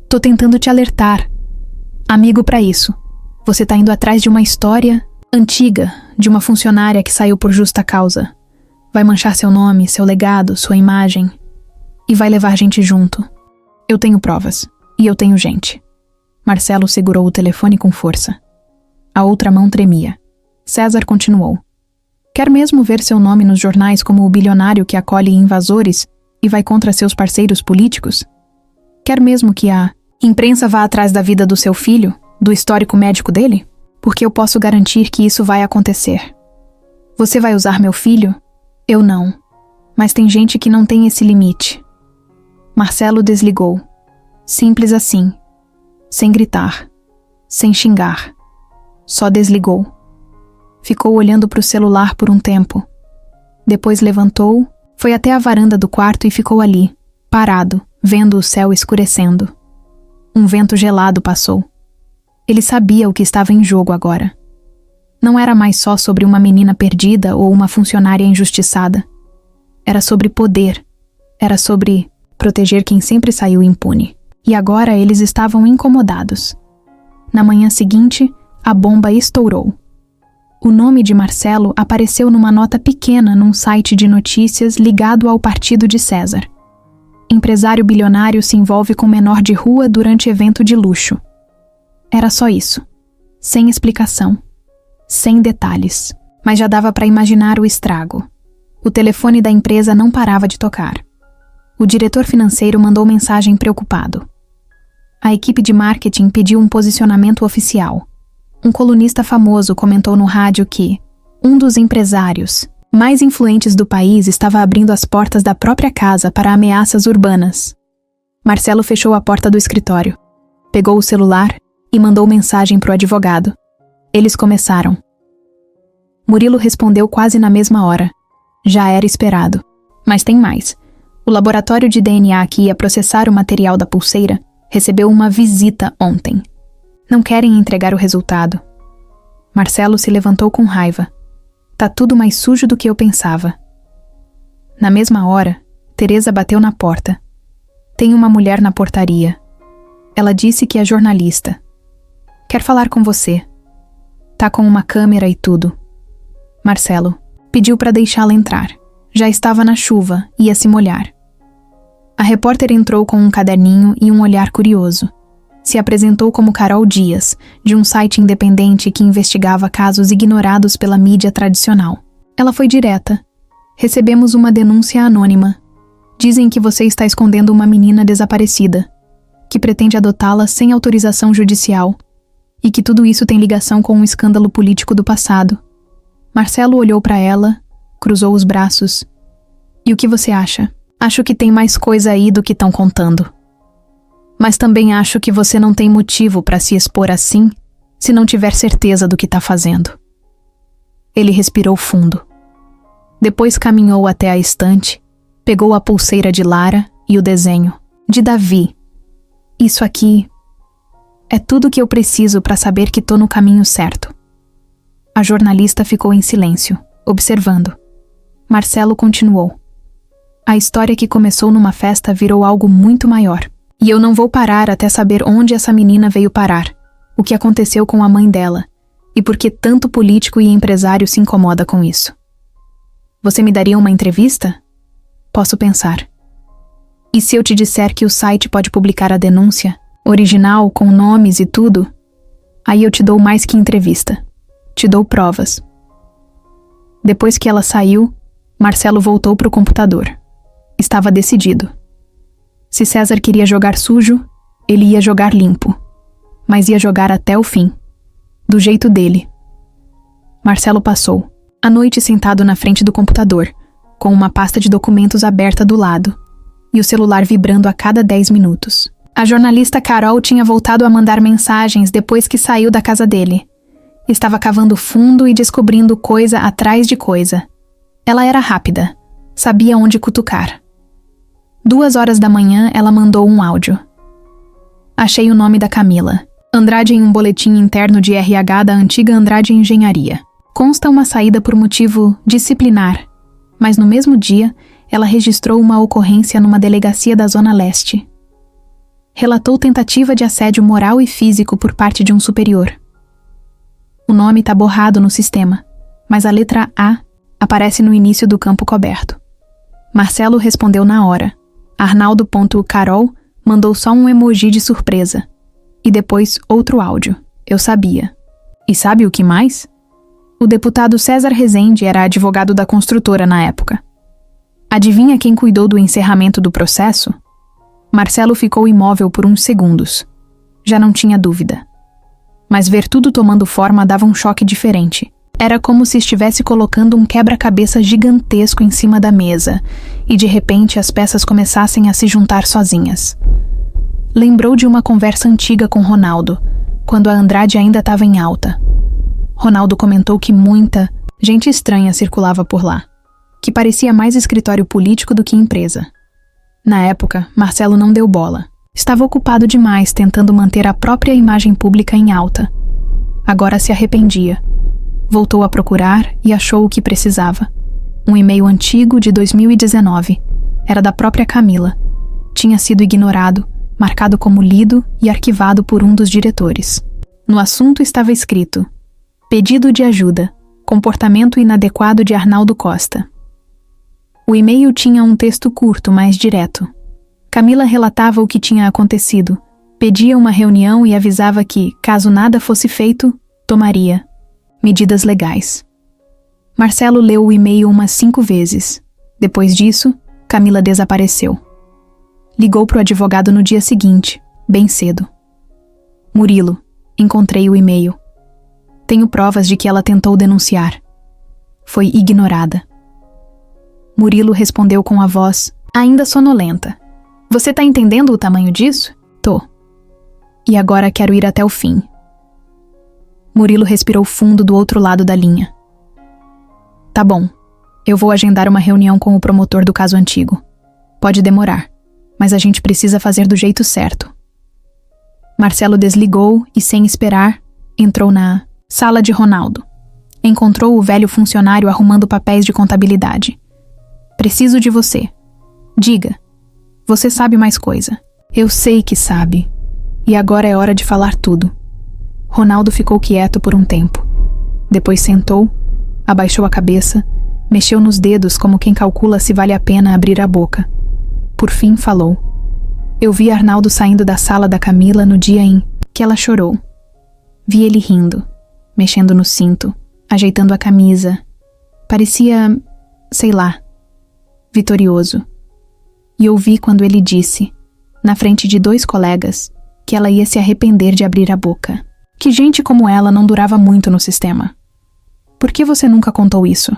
Tô tentando te alertar. Amigo pra isso. Você tá indo atrás de uma história antiga, de uma funcionária que saiu por justa causa. Vai manchar seu nome, seu legado, sua imagem. E vai levar gente junto. Eu tenho provas. E eu tenho gente. Marcelo segurou o telefone com força. A outra mão tremia. César continuou. Quer mesmo ver seu nome nos jornais como o bilionário que acolhe invasores e vai contra seus parceiros políticos? Quer mesmo que a imprensa vá atrás da vida do seu filho, do histórico médico dele? Porque eu posso garantir que isso vai acontecer. Você vai usar meu filho? Eu não. Mas tem gente que não tem esse limite. Marcelo desligou. Simples assim. Sem gritar. Sem xingar. Só desligou. Ficou olhando para o celular por um tempo. Depois levantou, foi até a varanda do quarto e ficou ali, parado, vendo o céu escurecendo. Um vento gelado passou. Ele sabia o que estava em jogo agora. Não era mais só sobre uma menina perdida ou uma funcionária injustiçada. Era sobre poder. Era sobre proteger quem sempre saiu impune. E agora eles estavam incomodados. Na manhã seguinte, a bomba estourou. O nome de Marcelo apareceu numa nota pequena num site de notícias ligado ao partido de César. Empresário bilionário se envolve com menor de rua durante evento de luxo. Era só isso. Sem explicação. Sem detalhes. Mas já dava para imaginar o estrago. O telefone da empresa não parava de tocar. O diretor financeiro mandou mensagem preocupado. A equipe de marketing pediu um posicionamento oficial. Um colunista famoso comentou no rádio que um dos empresários mais influentes do país estava abrindo as portas da própria casa para ameaças urbanas. Marcelo fechou a porta do escritório, pegou o celular e mandou mensagem para o advogado. Eles começaram. Murilo respondeu quase na mesma hora. Já era esperado. Mas tem mais. O laboratório de DNA que ia processar o material da pulseira recebeu uma visita ontem. Não querem entregar o resultado. Marcelo se levantou com raiva. Tá tudo mais sujo do que eu pensava. Na mesma hora, Teresa bateu na porta. Tem uma mulher na portaria. Ela disse que é jornalista. Quer falar com você. Tá com uma câmera e tudo. Marcelo pediu para deixá-la entrar. Já estava na chuva, ia se molhar. A repórter entrou com um caderninho e um olhar curioso. Se apresentou como Carol Dias, de um site independente que investigava casos ignorados pela mídia tradicional. Ela foi direta. Recebemos uma denúncia anônima. Dizem que você está escondendo uma menina desaparecida. que pretende adotá-la sem autorização judicial e que tudo isso tem ligação com um escândalo político do passado. Marcelo olhou para ela, cruzou os braços. E o que você acha? Acho que tem mais coisa aí do que estão contando. Mas também acho que você não tem motivo para se expor assim se não tiver certeza do que está fazendo. Ele respirou fundo. Depois caminhou até a estante, pegou a pulseira de Lara e o desenho de Davi. Isso aqui é tudo que eu preciso para saber que tô no caminho certo. A jornalista ficou em silêncio, observando. Marcelo continuou. A história que começou numa festa virou algo muito maior. E eu não vou parar até saber onde essa menina veio parar, o que aconteceu com a mãe dela, e por que tanto político e empresário se incomoda com isso. Você me daria uma entrevista? Posso pensar. E se eu te disser que o site pode publicar a denúncia, original, com nomes e tudo? Aí eu te dou mais que entrevista. Te dou provas. Depois que ela saiu, Marcelo voltou para o computador. Estava decidido. Se César queria jogar sujo, ele ia jogar limpo. Mas ia jogar até o fim. Do jeito dele. Marcelo passou a noite sentado na frente do computador, com uma pasta de documentos aberta do lado, e o celular vibrando a cada 10 minutos. A jornalista Carol tinha voltado a mandar mensagens depois que saiu da casa dele. Estava cavando fundo e descobrindo coisa atrás de coisa. Ela era rápida. Sabia onde cutucar. 2h da manhã, ela mandou um áudio. Achei o nome da Camila. Andrade em um boletim interno de RH da antiga Andrade Engenharia. Consta uma saída por motivo disciplinar, mas no mesmo dia, ela registrou uma ocorrência numa delegacia da Zona Leste. Relatou tentativa de assédio moral e físico por parte de um superior. O nome está borrado no sistema, mas a letra A aparece no início do campo coberto. Marcelo respondeu na hora. Arnaldo.Carol mandou só um emoji de surpresa. E depois outro áudio. Eu sabia. E sabe o que mais? O deputado César Rezende era advogado da construtora na época. Adivinha quem cuidou do encerramento do processo? Marcelo ficou imóvel por uns segundos. Já não tinha dúvida. Mas ver tudo tomando forma dava um choque diferente. Era como se estivesse colocando um quebra-cabeça gigantesco em cima da mesa, e de repente as peças começassem a se juntar sozinhas. Lembrou de uma conversa antiga com Ronaldo, quando a Andrade ainda estava em alta. Ronaldo comentou que muita gente estranha circulava por lá, que parecia mais escritório político do que empresa. Na época, Marcelo não deu bola. Estava ocupado demais tentando manter a própria imagem pública em alta. Agora se arrependia. Voltou a procurar e achou o que precisava. Um e-mail antigo de 2019. Era da própria Camila. Tinha sido ignorado, marcado como lido e arquivado por um dos diretores. No assunto estava escrito: pedido de ajuda, comportamento inadequado de Arnaldo Costa. O e-mail tinha um texto curto, mas direto. Camila relatava o que tinha acontecido, pedia uma reunião e avisava que, caso nada fosse feito, tomaria medidas legais. Marcelo leu o e-mail umas 5 vezes. Depois disso, Camila desapareceu. Ligou para o advogado no dia seguinte, bem cedo. Murilo, encontrei o e-mail. Tenho provas de que ela tentou denunciar. Foi ignorada. Murilo respondeu com a voz ainda sonolenta. Você tá entendendo o tamanho disso? Tô. E agora quero ir até o fim. Murilo respirou fundo do outro lado da linha. Tá bom. Eu vou agendar uma reunião com o promotor do caso antigo. Pode demorar, mas a gente precisa fazer do jeito certo. Marcelo desligou e, sem esperar, entrou na sala de Ronaldo. Encontrou o velho funcionário arrumando papéis de contabilidade. Preciso de você. Diga. Você sabe mais coisa. Eu sei que sabe. E agora é hora de falar tudo. Ronaldo ficou quieto por um tempo. Depois sentou, abaixou a cabeça, mexeu nos dedos como quem calcula se vale a pena abrir a boca. Por fim falou. Eu vi Arnaldo saindo da sala da Camila no dia em que ela chorou. Vi ele rindo, mexendo no cinto, ajeitando a camisa. Parecia, sei lá, vitorioso. E ouvi quando ele disse: na frente de 2 colegas, que ela ia se arrepender de abrir a boca. Que gente como ela não durava muito no sistema. Por que você nunca contou isso?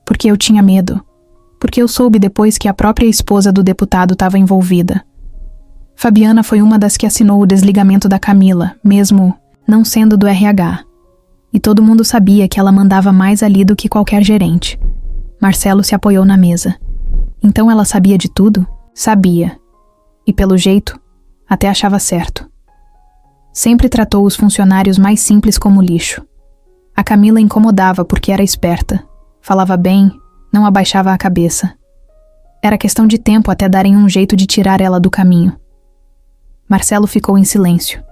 Porque eu tinha medo. Porque eu soube depois que a própria esposa do deputado estava envolvida. Fabiana foi uma das que assinou o desligamento da Camila, mesmo não sendo do RH. E todo mundo sabia que ela mandava mais ali do que qualquer gerente. Marcelo se apoiou na mesa. Então ela sabia de tudo? Sabia. E pelo jeito, até achava certo. Sempre tratou os funcionários mais simples como lixo. A Camila incomodava porque era esperta. Falava bem, não abaixava a cabeça. Era questão de tempo até darem um jeito de tirar ela do caminho. Marcelo ficou em silêncio,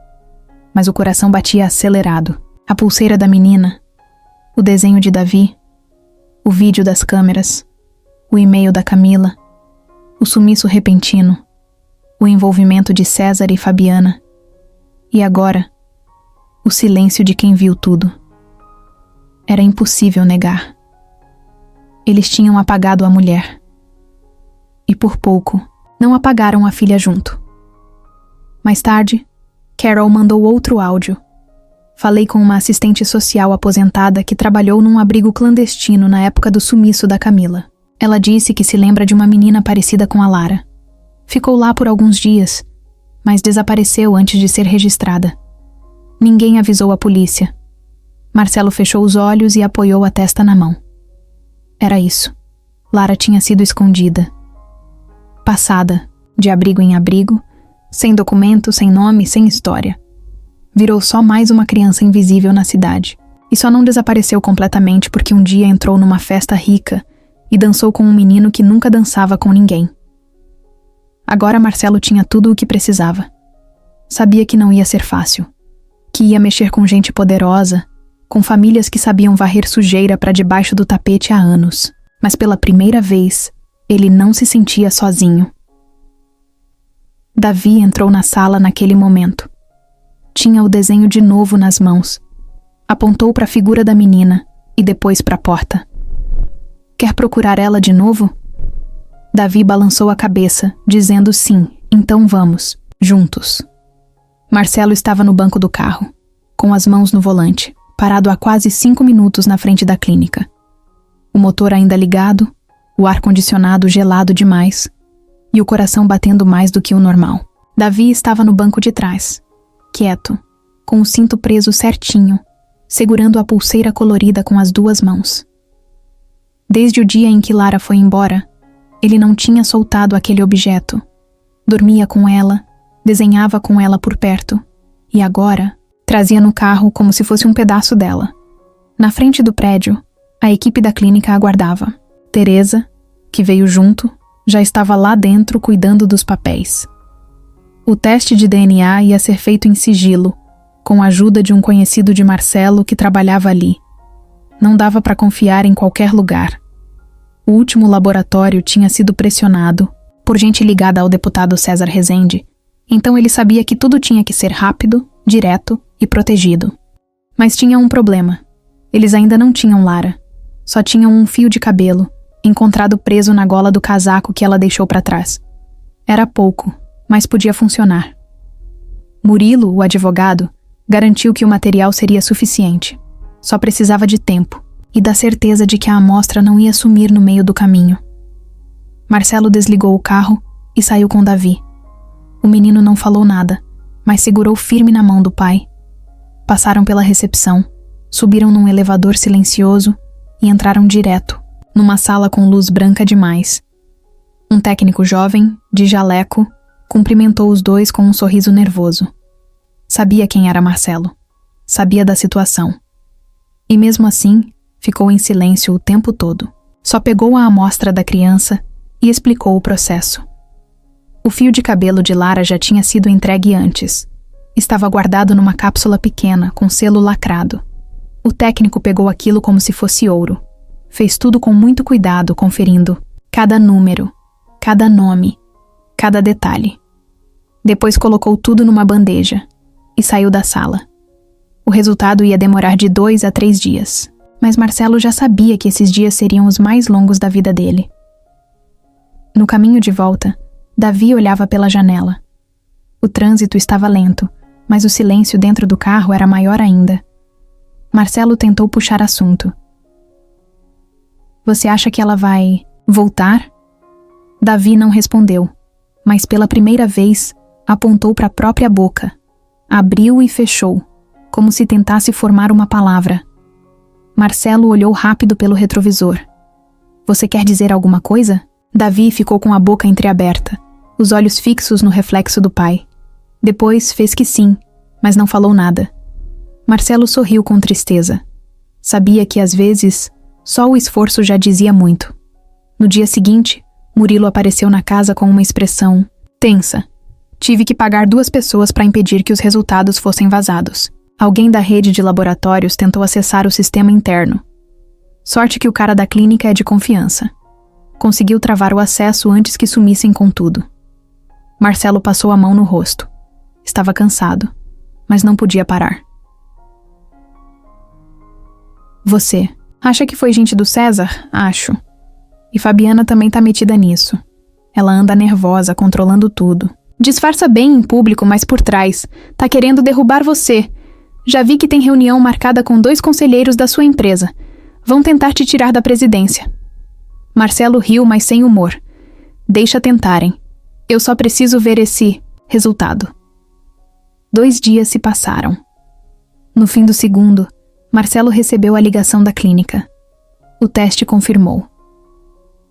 mas o coração batia acelerado. A pulseira da menina, o desenho de Davi, o vídeo das câmeras, o e-mail da Camila, o sumiço repentino, o envolvimento de César e Fabiana, e agora, o silêncio de quem viu tudo. Era impossível negar. Eles tinham apagado a mulher. E por pouco, não apagaram a filha junto. Mais tarde, Carol mandou outro áudio. Falei com uma assistente social aposentada que trabalhou num abrigo clandestino na época do sumiço da Camila. Ela disse que se lembra de uma menina parecida com a Lara. Ficou lá por alguns dias, mas desapareceu antes de ser registrada. Ninguém avisou a polícia. Marcelo fechou os olhos e apoiou a testa na mão. Era isso. Lara tinha sido escondida. Passada, de abrigo em abrigo, sem documento, sem nome, sem história. Virou só mais uma criança invisível na cidade. E só não desapareceu completamente porque um dia entrou numa festa rica e dançou com um menino que nunca dançava com ninguém. Agora Marcelo tinha tudo o que precisava. Sabia que não ia ser fácil. Que ia mexer com gente poderosa, com famílias que sabiam varrer sujeira para debaixo do tapete há anos. Mas pela primeira vez, ele não se sentia sozinho. Davi entrou na sala naquele momento. Tinha o desenho de novo nas mãos. Apontou para a figura da menina e depois para a porta. Quer procurar ela de novo? Davi balançou a cabeça, dizendo sim, então vamos, juntos. Marcelo estava no banco do carro, com as mãos no volante, parado há quase 5 minutos na frente da clínica. O motor ainda ligado, o ar-condicionado gelado demais e o coração batendo mais do que o normal. Davi estava no banco de trás, quieto, com o cinto preso certinho, segurando a pulseira colorida com as 2 mãos. Desde o dia em que Lara foi embora, ele não tinha soltado aquele objeto. Dormia com ela, desenhava com ela por perto, e agora trazia no carro como se fosse um pedaço dela. Na frente do prédio, a equipe da clínica aguardava. Teresa, que veio junto, já estava lá dentro cuidando dos papéis. O teste de DNA ia ser feito em sigilo, com a ajuda de um conhecido de Marcelo que trabalhava ali. Não dava para confiar em qualquer lugar. O último laboratório tinha sido pressionado por gente ligada ao deputado César Rezende, então ele sabia que tudo tinha que ser rápido, direto e protegido. Mas tinha um problema. Eles ainda não tinham Lara. Só tinham um fio de cabelo, encontrado preso na gola do casaco que ela deixou para trás. Era pouco, mas podia funcionar. Murilo, o advogado, garantiu que o material seria suficiente. Só precisava de tempo e da certeza de que a amostra não ia sumir no meio do caminho. Marcelo desligou o carro e saiu com Davi. O menino não falou nada, mas segurou firme na mão do pai. Passaram pela recepção, subiram num elevador silencioso e entraram direto, numa sala com luz branca demais. Um técnico jovem, de jaleco, cumprimentou os dois com um sorriso nervoso. Sabia quem era Marcelo. Sabia da situação. E mesmo assim, ficou em silêncio o tempo todo. Só pegou a amostra da criança e explicou o processo. O fio de cabelo de Lara já tinha sido entregue antes. Estava guardado numa cápsula pequena, com selo lacrado. O técnico pegou aquilo como se fosse ouro. Fez tudo com muito cuidado, conferindo cada número, cada nome, cada detalhe. Depois colocou tudo numa bandeja e saiu da sala. O resultado ia demorar de 2 a 3 dias, mas Marcelo já sabia que esses dias seriam os mais longos da vida dele. No caminho de volta, Davi olhava pela janela. O trânsito estava lento, mas o silêncio dentro do carro era maior ainda. Marcelo tentou puxar assunto. Você acha que ela vai voltar? Davi não respondeu, mas pela primeira vez apontou para a própria boca. Abriu e fechou, como se tentasse formar uma palavra. Marcelo olhou rápido pelo retrovisor. Você quer dizer alguma coisa? Davi ficou com a boca entreaberta, os olhos fixos no reflexo do pai. Depois fez que sim, mas não falou nada. Marcelo sorriu com tristeza. Sabia que às vezes só o esforço já dizia muito. No dia seguinte, Murilo apareceu na casa com uma expressão tensa. Tive que pagar 2 pessoas para impedir que os resultados fossem vazados. Alguém da rede de laboratórios tentou acessar o sistema interno. Sorte que o cara da clínica é de confiança. Conseguiu travar o acesso antes que sumissem com tudo. Marcelo passou a mão no rosto. Estava cansado, mas não podia parar. Você acha que foi gente do César? Acho. E Fabiana também tá metida nisso. Ela anda nervosa, controlando tudo. Disfarça bem em público, mas por trás. Tá querendo derrubar você. Já vi que tem reunião marcada com 2 conselheiros da sua empresa. Vão tentar te tirar da presidência. Marcelo riu, mas sem humor. Deixa tentarem. Eu só preciso ver esse resultado. 2 dias se passaram. No fim do segundo, Marcelo recebeu a ligação da clínica. O teste confirmou.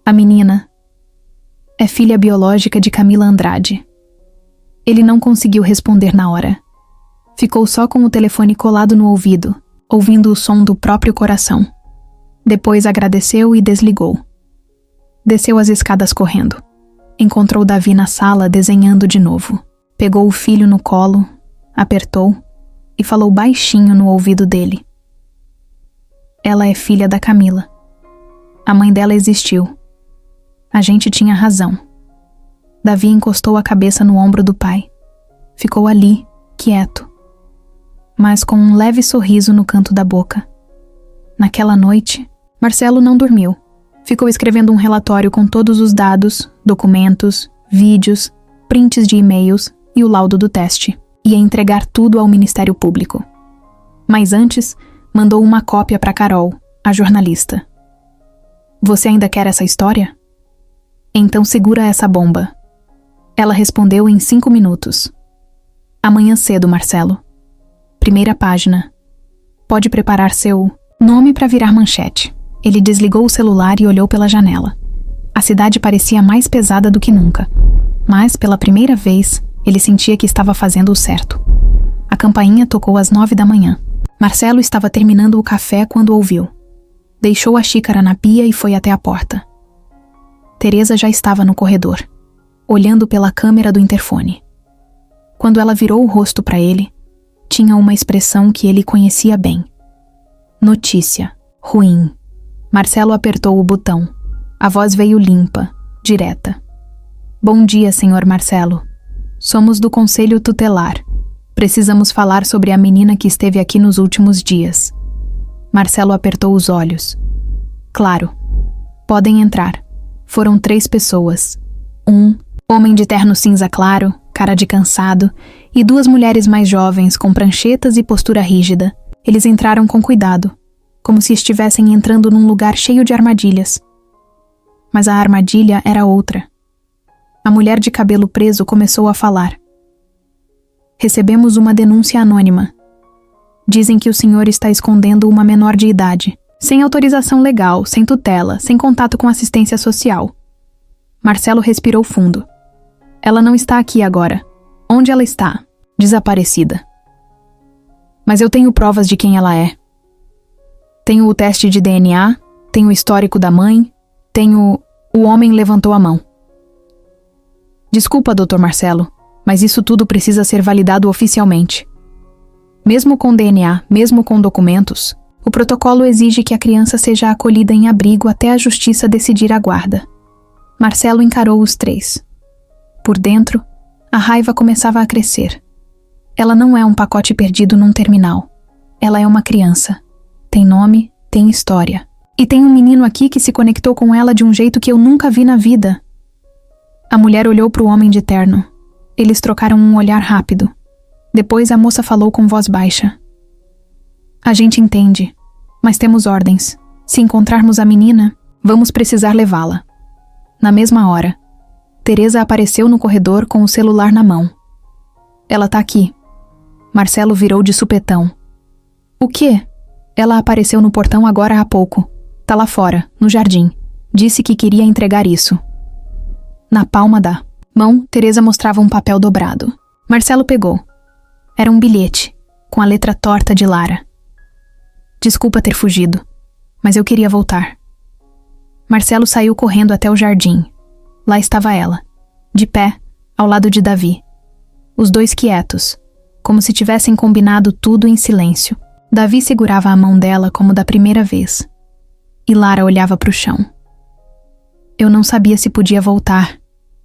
A menina é filha biológica de Camila Andrade. Ele não conseguiu responder na hora. Ficou só com o telefone colado no ouvido, ouvindo o som do próprio coração. Depois agradeceu e desligou. Desceu as escadas correndo. Encontrou Davi na sala desenhando de novo. Pegou o filho no colo, apertou e falou baixinho no ouvido dele. Ela é filha da Camila. A mãe dela existiu. A gente tinha razão. Davi encostou a cabeça no ombro do pai. Ficou ali, quieto, mas com um leve sorriso no canto da boca. Naquela noite, Marcelo não dormiu. Ficou escrevendo um relatório com todos os dados, documentos, vídeos, prints de e-mails e o laudo do teste. Ia entregar tudo ao Ministério Público. Mas antes, mandou uma cópia para Carol, a jornalista. Você ainda quer essa história? Então segura essa bomba. Ela respondeu em 5 minutos. Amanhã cedo, Marcelo. Primeira página. Pode preparar seu nome para virar manchete. Ele desligou o celular e olhou pela janela. A cidade parecia mais pesada do que nunca. Mas, pela primeira vez, ele sentia que estava fazendo o certo. A campainha tocou às 9 da manhã. Marcelo estava terminando o café quando ouviu. Deixou a xícara na pia e foi até a porta. Teresa já estava no corredor, olhando pela câmera do interfone. Quando ela virou o rosto para ele, tinha uma expressão que ele conhecia bem. Notícia. Ruim. Marcelo apertou o botão. A voz veio limpa, direta. Bom dia, senhor Marcelo. Somos do Conselho Tutelar. Precisamos falar sobre a menina que esteve aqui nos últimos dias. Marcelo apertou os olhos. Claro. Podem entrar. Foram 3 pessoas. Um homem de terno cinza claro, cara de cansado, e 2 mulheres mais jovens com pranchetas e postura rígida. Eles entraram com cuidado, como se estivessem entrando num lugar cheio de armadilhas. Mas a armadilha era outra. A mulher de cabelo preso começou a falar. Recebemos uma denúncia anônima. Dizem que o senhor está escondendo uma menor de idade, sem autorização legal, sem tutela, sem contato com assistência social. Marcelo respirou fundo. Ela não está aqui agora. Onde ela está? Desaparecida. Mas eu tenho provas de quem ela é. Tenho o teste de DNA, tenho o histórico da mãe, tenho... O homem levantou a mão. Desculpa, Dr. Marcelo, mas isso tudo precisa ser validado oficialmente. Mesmo com DNA, mesmo com documentos, o protocolo exige que a criança seja acolhida em abrigo até a justiça decidir a guarda. Marcelo encarou os 3. Por dentro, a raiva começava a crescer. Ela não é um pacote perdido num terminal. Ela é uma criança. Tem nome, tem história. E tem um menino aqui que se conectou com ela de um jeito que eu nunca vi na vida. A mulher olhou para o homem de terno. Eles trocaram um olhar rápido. Depois a moça falou com voz baixa. A gente entende, mas temos ordens. Se encontrarmos a menina, vamos precisar levá-la. Na mesma hora, Teresa apareceu no corredor com o celular na mão. Ela tá aqui. Marcelo virou de supetão. O quê? Ela apareceu no portão agora há pouco. Tá lá fora, no jardim. Disse que queria entregar isso. Na palma da mão, Teresa mostrava um papel dobrado. Marcelo pegou. Era um bilhete, com a letra torta de Lara. Desculpa ter fugido, mas eu queria voltar. Marcelo saiu correndo até o jardim. Lá estava ela, de pé, ao lado de Davi. Os dois quietos, como se tivessem combinado tudo em silêncio. Davi segurava a mão dela como da primeira vez. E Lara olhava para o chão. Eu não sabia se podia voltar,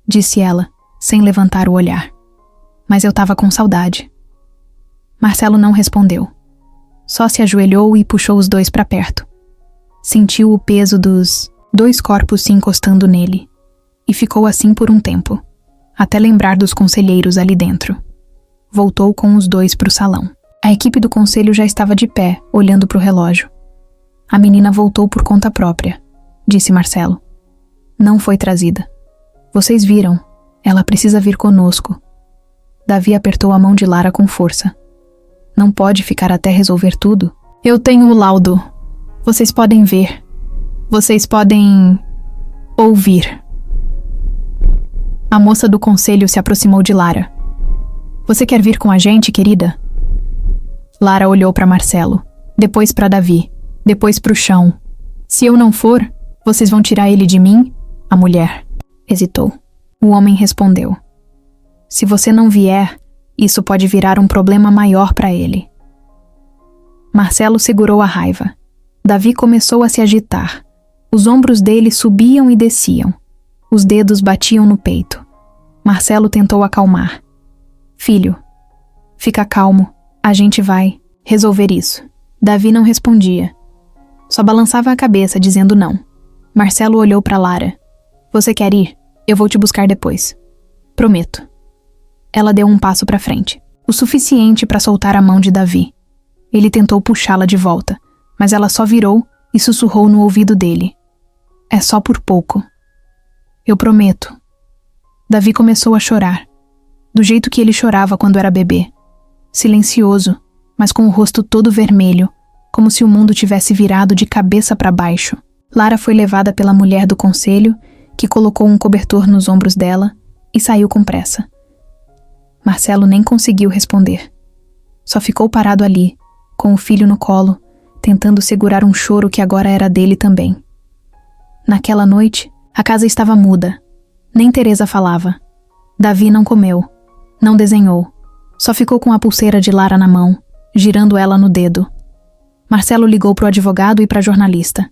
disse ela, sem levantar o olhar. Mas eu estava com saudade. Marcelo não respondeu. Só se ajoelhou e puxou os dois para perto. Sentiu o peso dos dois corpos se encostando nele. E ficou assim por um tempo, até lembrar dos conselheiros ali dentro. Voltou com os dois para o salão. A equipe do conselho já estava de pé, olhando para o relógio. A menina voltou por conta própria, disse Marcelo. Não foi trazida. Vocês viram, ela precisa vir conosco. Davi apertou a mão de Lara com força. Não pode ficar até resolver tudo. Eu tenho o laudo. Vocês podem ver. Vocês podem ouvir. A moça do conselho se aproximou de Lara. Você quer vir com a gente, querida? Lara olhou para Marcelo, depois para Davi, depois para o chão. Se eu não for, vocês vão tirar ele de mim? A mulher hesitou. O homem respondeu. Se você não vier, isso pode virar um problema maior para ele. Marcelo segurou a raiva. Davi começou a se agitar. Os ombros dele subiam e desciam. Os dedos batiam no peito. Marcelo tentou acalmar. Filho, fica calmo. A gente vai resolver isso. Davi não respondia. Só balançava a cabeça, dizendo não. Marcelo olhou para Lara. Você quer ir? Eu vou te buscar depois. Prometo. Ela deu um passo para frente, o suficiente para soltar a mão de Davi. Ele tentou puxá-la de volta, mas ela só virou e sussurrou no ouvido dele. É só por pouco. Eu prometo. Davi começou a chorar, do jeito que ele chorava quando era bebê. Silencioso, mas com o rosto todo vermelho, como se o mundo tivesse virado de cabeça para baixo. Lara foi levada pela mulher do conselho, que colocou um cobertor nos ombros dela e saiu com pressa. Marcelo nem conseguiu responder. Só ficou parado ali, com o filho no colo, tentando segurar um choro que agora era dele também. Naquela noite, a casa estava muda. Nem Teresa falava. Davi não comeu, não desenhou. Só ficou com a pulseira de Lara na mão, girando ela no dedo. Marcelo ligou para o advogado e para a jornalista.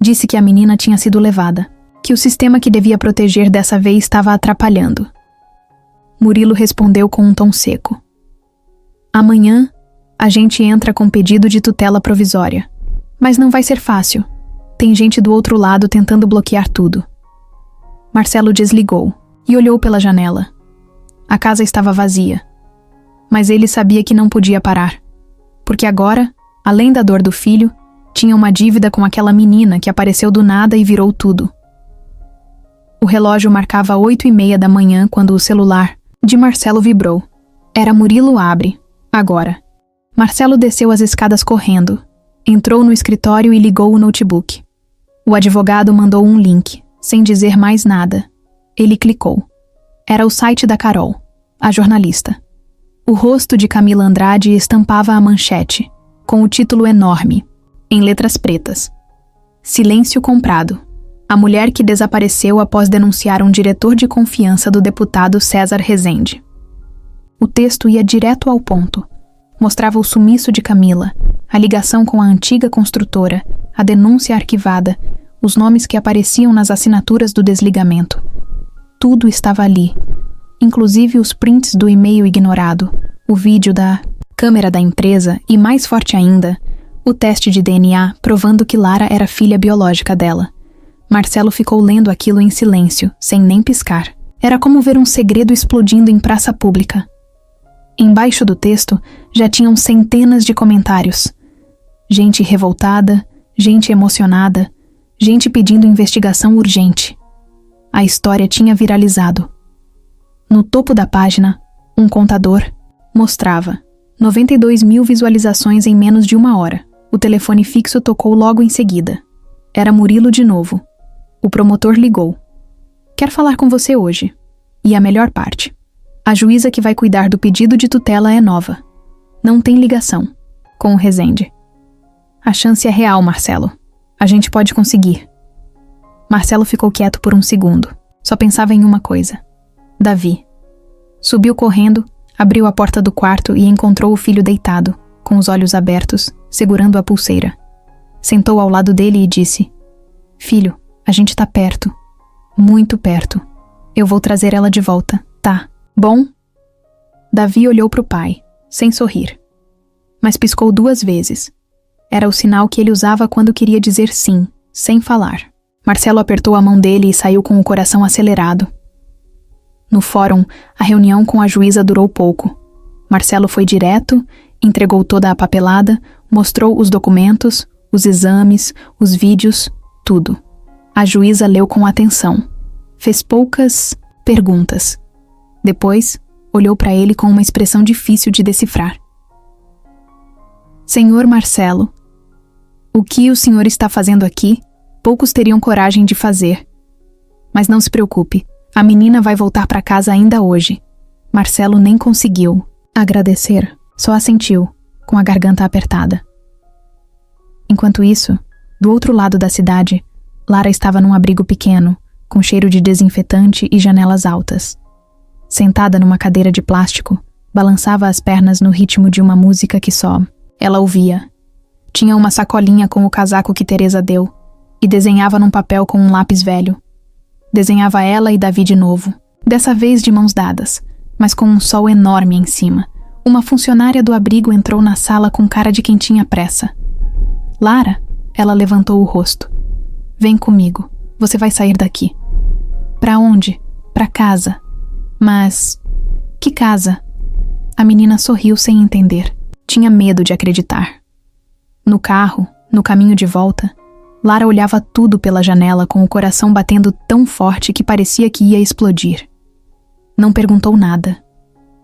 Disse que a menina tinha sido levada, que o sistema que devia proteger dessa vez estava atrapalhando. Murilo respondeu com um tom seco. Amanhã, a gente entra com pedido de tutela provisória. Mas não vai ser fácil. Tem gente do outro lado tentando bloquear tudo. Marcelo desligou e olhou pela janela. A casa estava vazia. Mas ele sabia que não podia parar. Porque agora, além da dor do filho, tinha uma dívida com aquela menina que apareceu do nada e virou tudo. O relógio marcava 8h30 da manhã quando o celular de Marcelo vibrou. Era Murilo Abre. Agora. Marcelo desceu as escadas correndo. Entrou no escritório e ligou o notebook. O advogado mandou um link, sem dizer mais nada. Ele clicou. Era o site da Carol, a jornalista. O rosto de Camila Andrade estampava a manchete, com o título enorme, em letras pretas. Silêncio comprado. A mulher que desapareceu após denunciar um diretor de confiança do deputado César Rezende. O texto ia direto ao ponto. Mostrava o sumiço de Camila, a ligação com a antiga construtora, a denúncia arquivada, os nomes que apareciam nas assinaturas do desligamento. Tudo estava ali, inclusive os prints do e-mail ignorado, o vídeo da câmera da empresa e, mais forte ainda, o teste de DNA provando que Lara era filha biológica dela. Marcelo ficou lendo aquilo em silêncio, sem nem piscar. Era como ver um segredo explodindo em praça pública. Embaixo do texto já tinham centenas de comentários. Gente revoltada, gente emocionada, gente pedindo investigação urgente. A história tinha viralizado. No topo da página, um contador mostrava 92 mil visualizações em menos de 1 hora. O telefone fixo tocou logo em seguida. Era Murilo de novo. O promotor ligou. Quer falar com você hoje. E a melhor parte. A juíza que vai cuidar do pedido de tutela é nova. Não tem ligação. Com o Rezende. A chance é real, Marcelo. A gente pode conseguir. Marcelo ficou quieto por um segundo. Só pensava em uma coisa. Davi. Subiu correndo, abriu a porta do quarto e encontrou o filho deitado, com os olhos abertos, segurando a pulseira. Sentou ao lado dele e disse: Filho, a gente tá perto. Muito perto. Eu vou trazer ela de volta, tá? Bom? Davi olhou pro pai, sem sorrir. Mas piscou 2 vezes. Era o sinal que ele usava quando queria dizer sim, sem falar. Marcelo apertou a mão dele e saiu com o coração acelerado. No fórum, a reunião com a juíza durou pouco. Marcelo foi direto, entregou toda a papelada, mostrou os documentos, os exames, os vídeos, tudo. A juíza leu com atenção. Fez poucas perguntas. Depois, olhou para ele com uma expressão difícil de decifrar. Senhor Marcelo, o que o senhor está fazendo aqui, poucos teriam coragem de fazer. Mas não se preocupe, a menina vai voltar para casa ainda hoje. Marcelo nem conseguiu agradecer, só assentiu, com a garganta apertada. Enquanto isso, do outro lado da cidade, Lara estava num abrigo pequeno, com cheiro de desinfetante e janelas altas. Sentada numa cadeira de plástico, balançava as pernas no ritmo de uma música que só ela ouvia. Tinha uma sacolinha com o casaco que Teresa deu e desenhava num papel com um lápis velho. Desenhava ela e Davi de novo, dessa vez de mãos dadas, mas com um sol enorme em cima. Uma funcionária do abrigo entrou na sala com cara de quem tinha pressa. Lara, ela levantou o rosto. Vem comigo, você vai sair daqui. Pra onde? Pra casa. Mas... que casa? A menina sorriu sem entender. Tinha medo de acreditar. No carro, no caminho de volta, Lara olhava tudo pela janela com o coração batendo tão forte que parecia que ia explodir. Não perguntou nada.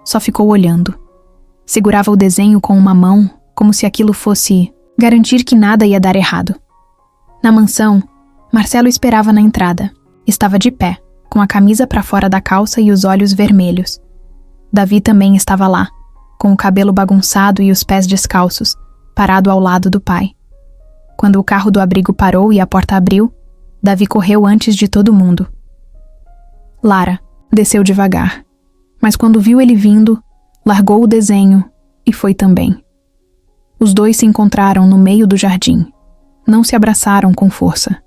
Só ficou olhando. Segurava o desenho com uma mão, como se aquilo fosse garantir que nada ia dar errado. Na mansão, Marcelo esperava na entrada. Estava de pé, com a camisa para fora da calça e os olhos vermelhos. Davi também estava lá, com o cabelo bagunçado e os pés descalços, parado ao lado do pai. Quando o carro do abrigo parou e a porta abriu, Davi correu antes de todo mundo. Lara desceu devagar, mas quando viu ele vindo, largou o desenho e foi também. Os dois se encontraram no meio do jardim. Não se abraçaram com força.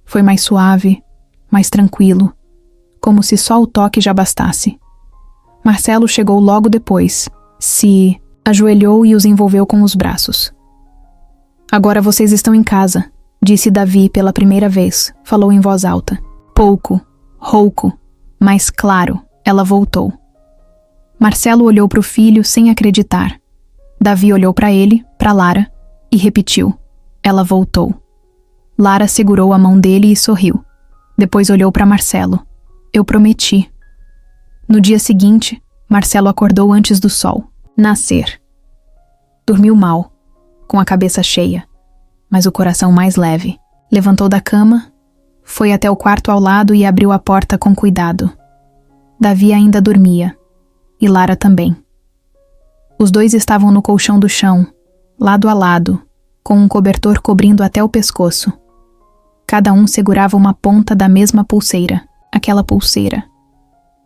Foi mais suave, mais tranquilo, como se só o toque já bastasse. Marcelo chegou logo depois, se ajoelhou e os envolveu com os braços. Agora vocês estão em casa, disse Davi pela primeira vez, falou em voz alta. Pouco, rouco, mas claro, ela voltou. Marcelo olhou para o filho sem acreditar. Davi olhou para ele, para Lara, e repetiu. Ela voltou. Lara segurou a mão dele e sorriu. Depois olhou para Marcelo. Eu prometi. No dia seguinte, Marcelo acordou antes do sol nascer. Dormiu mal, com a cabeça cheia, mas o coração mais leve. Levantou da cama, foi até o quarto ao lado e abriu a porta com cuidado. Davi ainda dormia, e Lara também. Os dois estavam no colchão do chão, lado a lado, com um cobertor cobrindo até o pescoço. Cada um segurava uma ponta da mesma pulseira, aquela pulseira.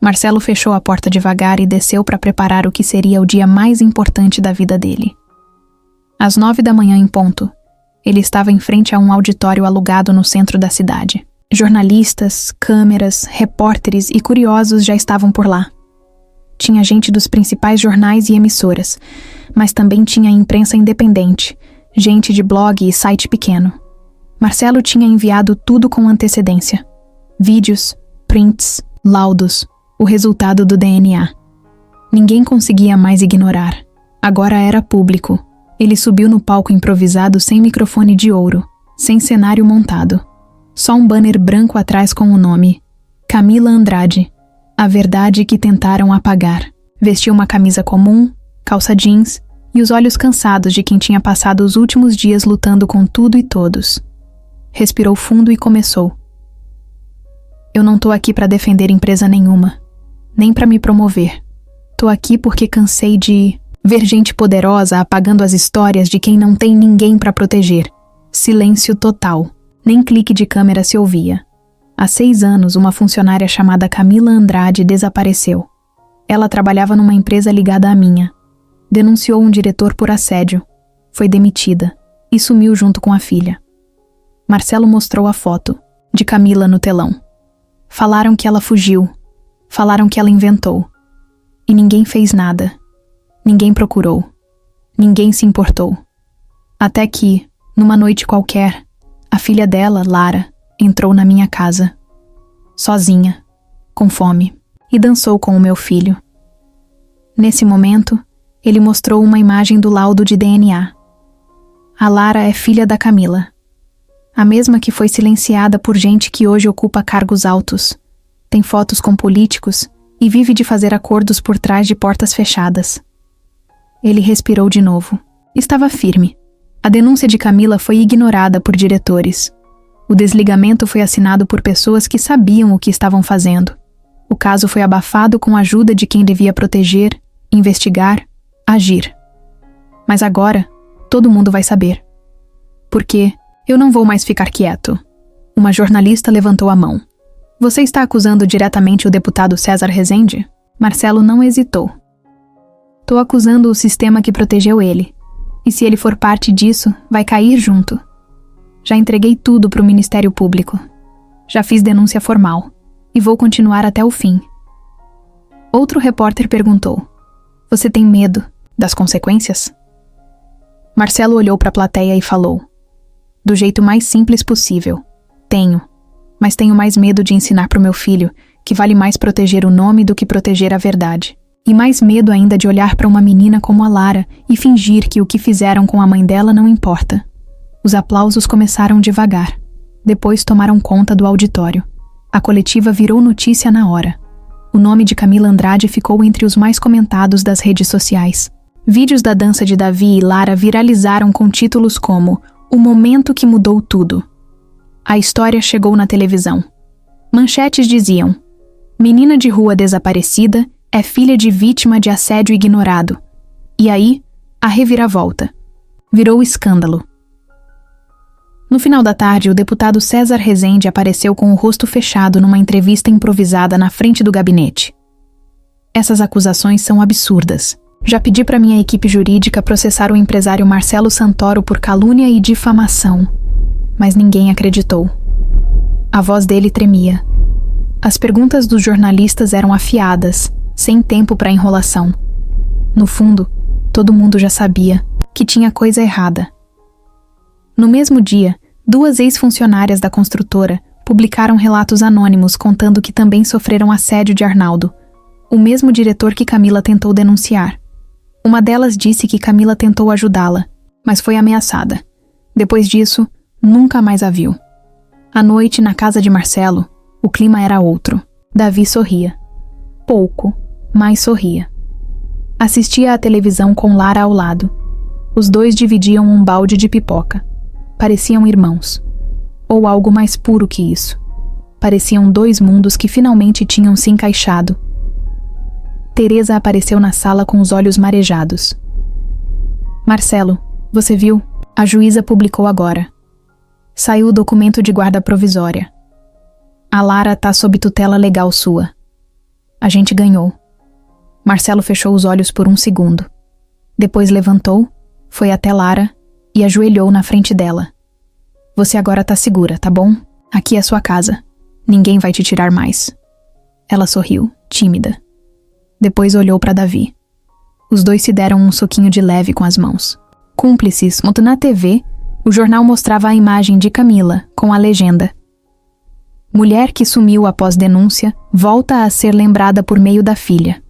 Marcelo fechou a porta devagar e desceu para preparar o que seria o dia mais importante da vida dele. Às 9 da manhã em ponto, ele estava em frente a um auditório alugado no centro da cidade. Jornalistas, câmeras, repórteres e curiosos já estavam por lá. Tinha gente dos principais jornais e emissoras, mas também tinha imprensa independente, gente de blog e site pequeno. Marcelo tinha enviado tudo com antecedência. Vídeos, prints, Laudos, o resultado do DNA. Ninguém conseguia mais ignorar. Agora era público. Ele subiu no palco improvisado sem microfone de ouro, sem cenário montado. Só um banner branco atrás com o nome: Camila Andrade, a verdade que tentaram apagar. Vestiu uma camisa comum, calça jeans e os olhos cansados de quem tinha passado os últimos dias lutando com tudo e todos. Respirou fundo e começou. Eu não tô aqui pra defender empresa nenhuma, nem pra me promover. Tô aqui porque cansei de ver gente poderosa apagando as histórias de quem não tem ninguém pra proteger. Silêncio total. Nem clique de câmera se ouvia. Há 6 anos, uma funcionária chamada Camila Andrade desapareceu. Ela trabalhava numa empresa ligada à minha. Denunciou um diretor por assédio. Foi demitida e sumiu junto com a filha. Marcelo mostrou a foto de Camila no telão. Falaram que ela fugiu. Falaram que ela inventou. E ninguém fez nada. Ninguém procurou. Ninguém se importou. Até que, numa noite qualquer, a filha dela, Lara, entrou na minha casa. Sozinha, com fome, e dançou com o meu filho. Nesse momento, ele mostrou uma imagem do laudo de DNA. A Lara é filha da Camila. A mesma que foi silenciada por gente que hoje ocupa cargos altos, tem fotos com políticos e vive de fazer acordos por trás de portas fechadas. Ele respirou de novo. Estava firme. A denúncia de Camila foi ignorada por diretores. O desligamento foi assinado por pessoas que sabiam o que estavam fazendo. O caso foi abafado com a ajuda de quem devia proteger, investigar, agir. Mas agora, todo mundo vai saber. Porque eu não vou mais ficar quieto. Uma jornalista levantou a mão. Você está acusando diretamente o deputado César Rezende? Marcelo não hesitou. Tô acusando o sistema que protegeu ele. E se ele for parte disso, vai cair junto. Já entreguei tudo para o Ministério Público. Já fiz denúncia formal. E vou continuar até o fim. Outro repórter perguntou: Você tem medo das consequências? Marcelo olhou para a plateia e falou: Do jeito mais simples possível. Tenho. Mas tenho mais medo de ensinar para o meu filho que vale mais proteger o nome do que proteger a verdade. E mais medo ainda de olhar para uma menina como a Lara e fingir que o que fizeram com a mãe dela não importa. Os aplausos começaram devagar. Depois tomaram conta do auditório. A coletiva virou notícia na hora. O nome de Camila Andrade ficou entre os mais comentados das redes sociais. Vídeos da dança de Davi e Lara viralizaram com títulos como O Momento que Mudou Tudo. A história chegou na televisão. Manchetes diziam: Menina de rua desaparecida é filha de vítima de assédio ignorado. E aí, a reviravolta. Virou escândalo. No final da tarde, o deputado César Rezende apareceu com o rosto fechado numa entrevista improvisada na frente do gabinete. Essas acusações são absurdas. Já pedi para minha equipe jurídica processar o empresário Marcelo Santoro por calúnia e difamação. Mas ninguém acreditou. A voz dele tremia. As perguntas dos jornalistas eram afiadas, sem tempo para enrolação. No fundo, todo mundo já sabia que tinha coisa errada. No mesmo dia, 2 ex-funcionárias da construtora publicaram relatos anônimos contando que também sofreram assédio de Arnaldo, o mesmo diretor que Camila tentou denunciar. Uma delas disse que Camila tentou ajudá-la, mas foi ameaçada. Depois disso, nunca mais a viu. À noite, na casa de Marcelo, o clima era outro. Davi sorria. Pouco, mas sorria. Assistia à televisão com Lara ao lado. Os dois dividiam um balde de pipoca. Pareciam irmãos. Ou algo mais puro que isso. Pareciam 2 mundos que finalmente tinham se encaixado. Teresa apareceu na sala com os olhos marejados. Marcelo, você viu? A juíza publicou agora. Saiu o documento de guarda provisória. A Lara tá sob tutela legal sua. A gente ganhou. Marcelo fechou os olhos por um segundo. Depois levantou, foi até Lara e ajoelhou na frente dela. Você agora tá segura, tá bom? Aqui é sua casa. Ninguém vai te tirar mais. Ela sorriu, tímida. Depois olhou para Davi. Os dois se deram um soquinho de leve com as mãos. Cúmplices, na TV, o jornal mostrava a imagem de Camila, com a legenda: Mulher que sumiu após denúncia, volta a ser lembrada por meio da filha.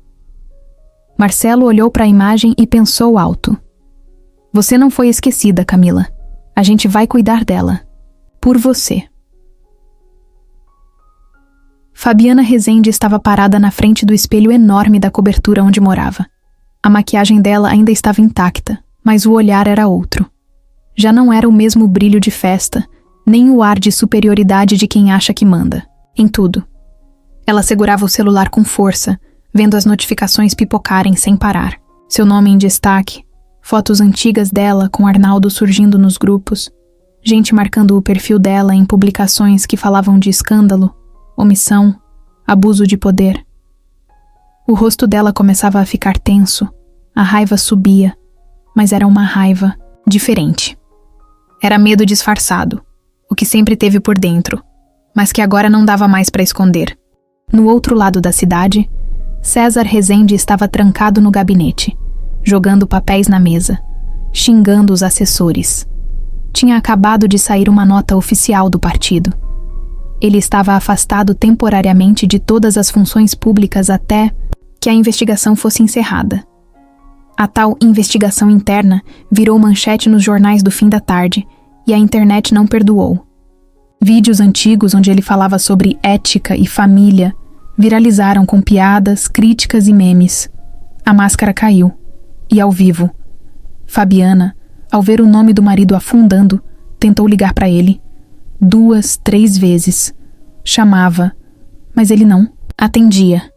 Marcelo olhou para a imagem e pensou alto. Você não foi esquecida, Camila. A gente vai cuidar dela. Por você. Fabiana Rezende estava parada na frente do espelho enorme da cobertura onde morava. A maquiagem dela ainda estava intacta, mas o olhar era outro. Já não era o mesmo brilho de festa, nem o ar de superioridade de quem acha que manda, em tudo. Ela segurava o celular com força, vendo as notificações pipocarem sem parar. Seu nome em destaque, fotos antigas dela com Arnaldo surgindo nos grupos, gente marcando o perfil dela em publicações que falavam de escândalo, omissão, abuso de poder. O rosto dela começava a ficar tenso, a raiva subia, mas era uma raiva diferente. Era medo disfarçado, o que sempre teve por dentro, mas que agora não dava mais para esconder. No outro lado da cidade, César Rezende estava trancado no gabinete, jogando papéis na mesa, xingando os assessores. Tinha acabado de sair uma nota oficial do partido. Ele estava afastado temporariamente de todas as funções públicas até que a investigação fosse encerrada. A tal investigação interna virou manchete nos jornais do fim da tarde e a internet não perdoou. Vídeos antigos onde ele falava sobre ética e família viralizaram com piadas, críticas e memes. A máscara caiu. E ao vivo, Fabiana, ao ver o nome do marido afundando, tentou ligar para ele. 2, 3 vezes. Chamava, mas ele não atendia.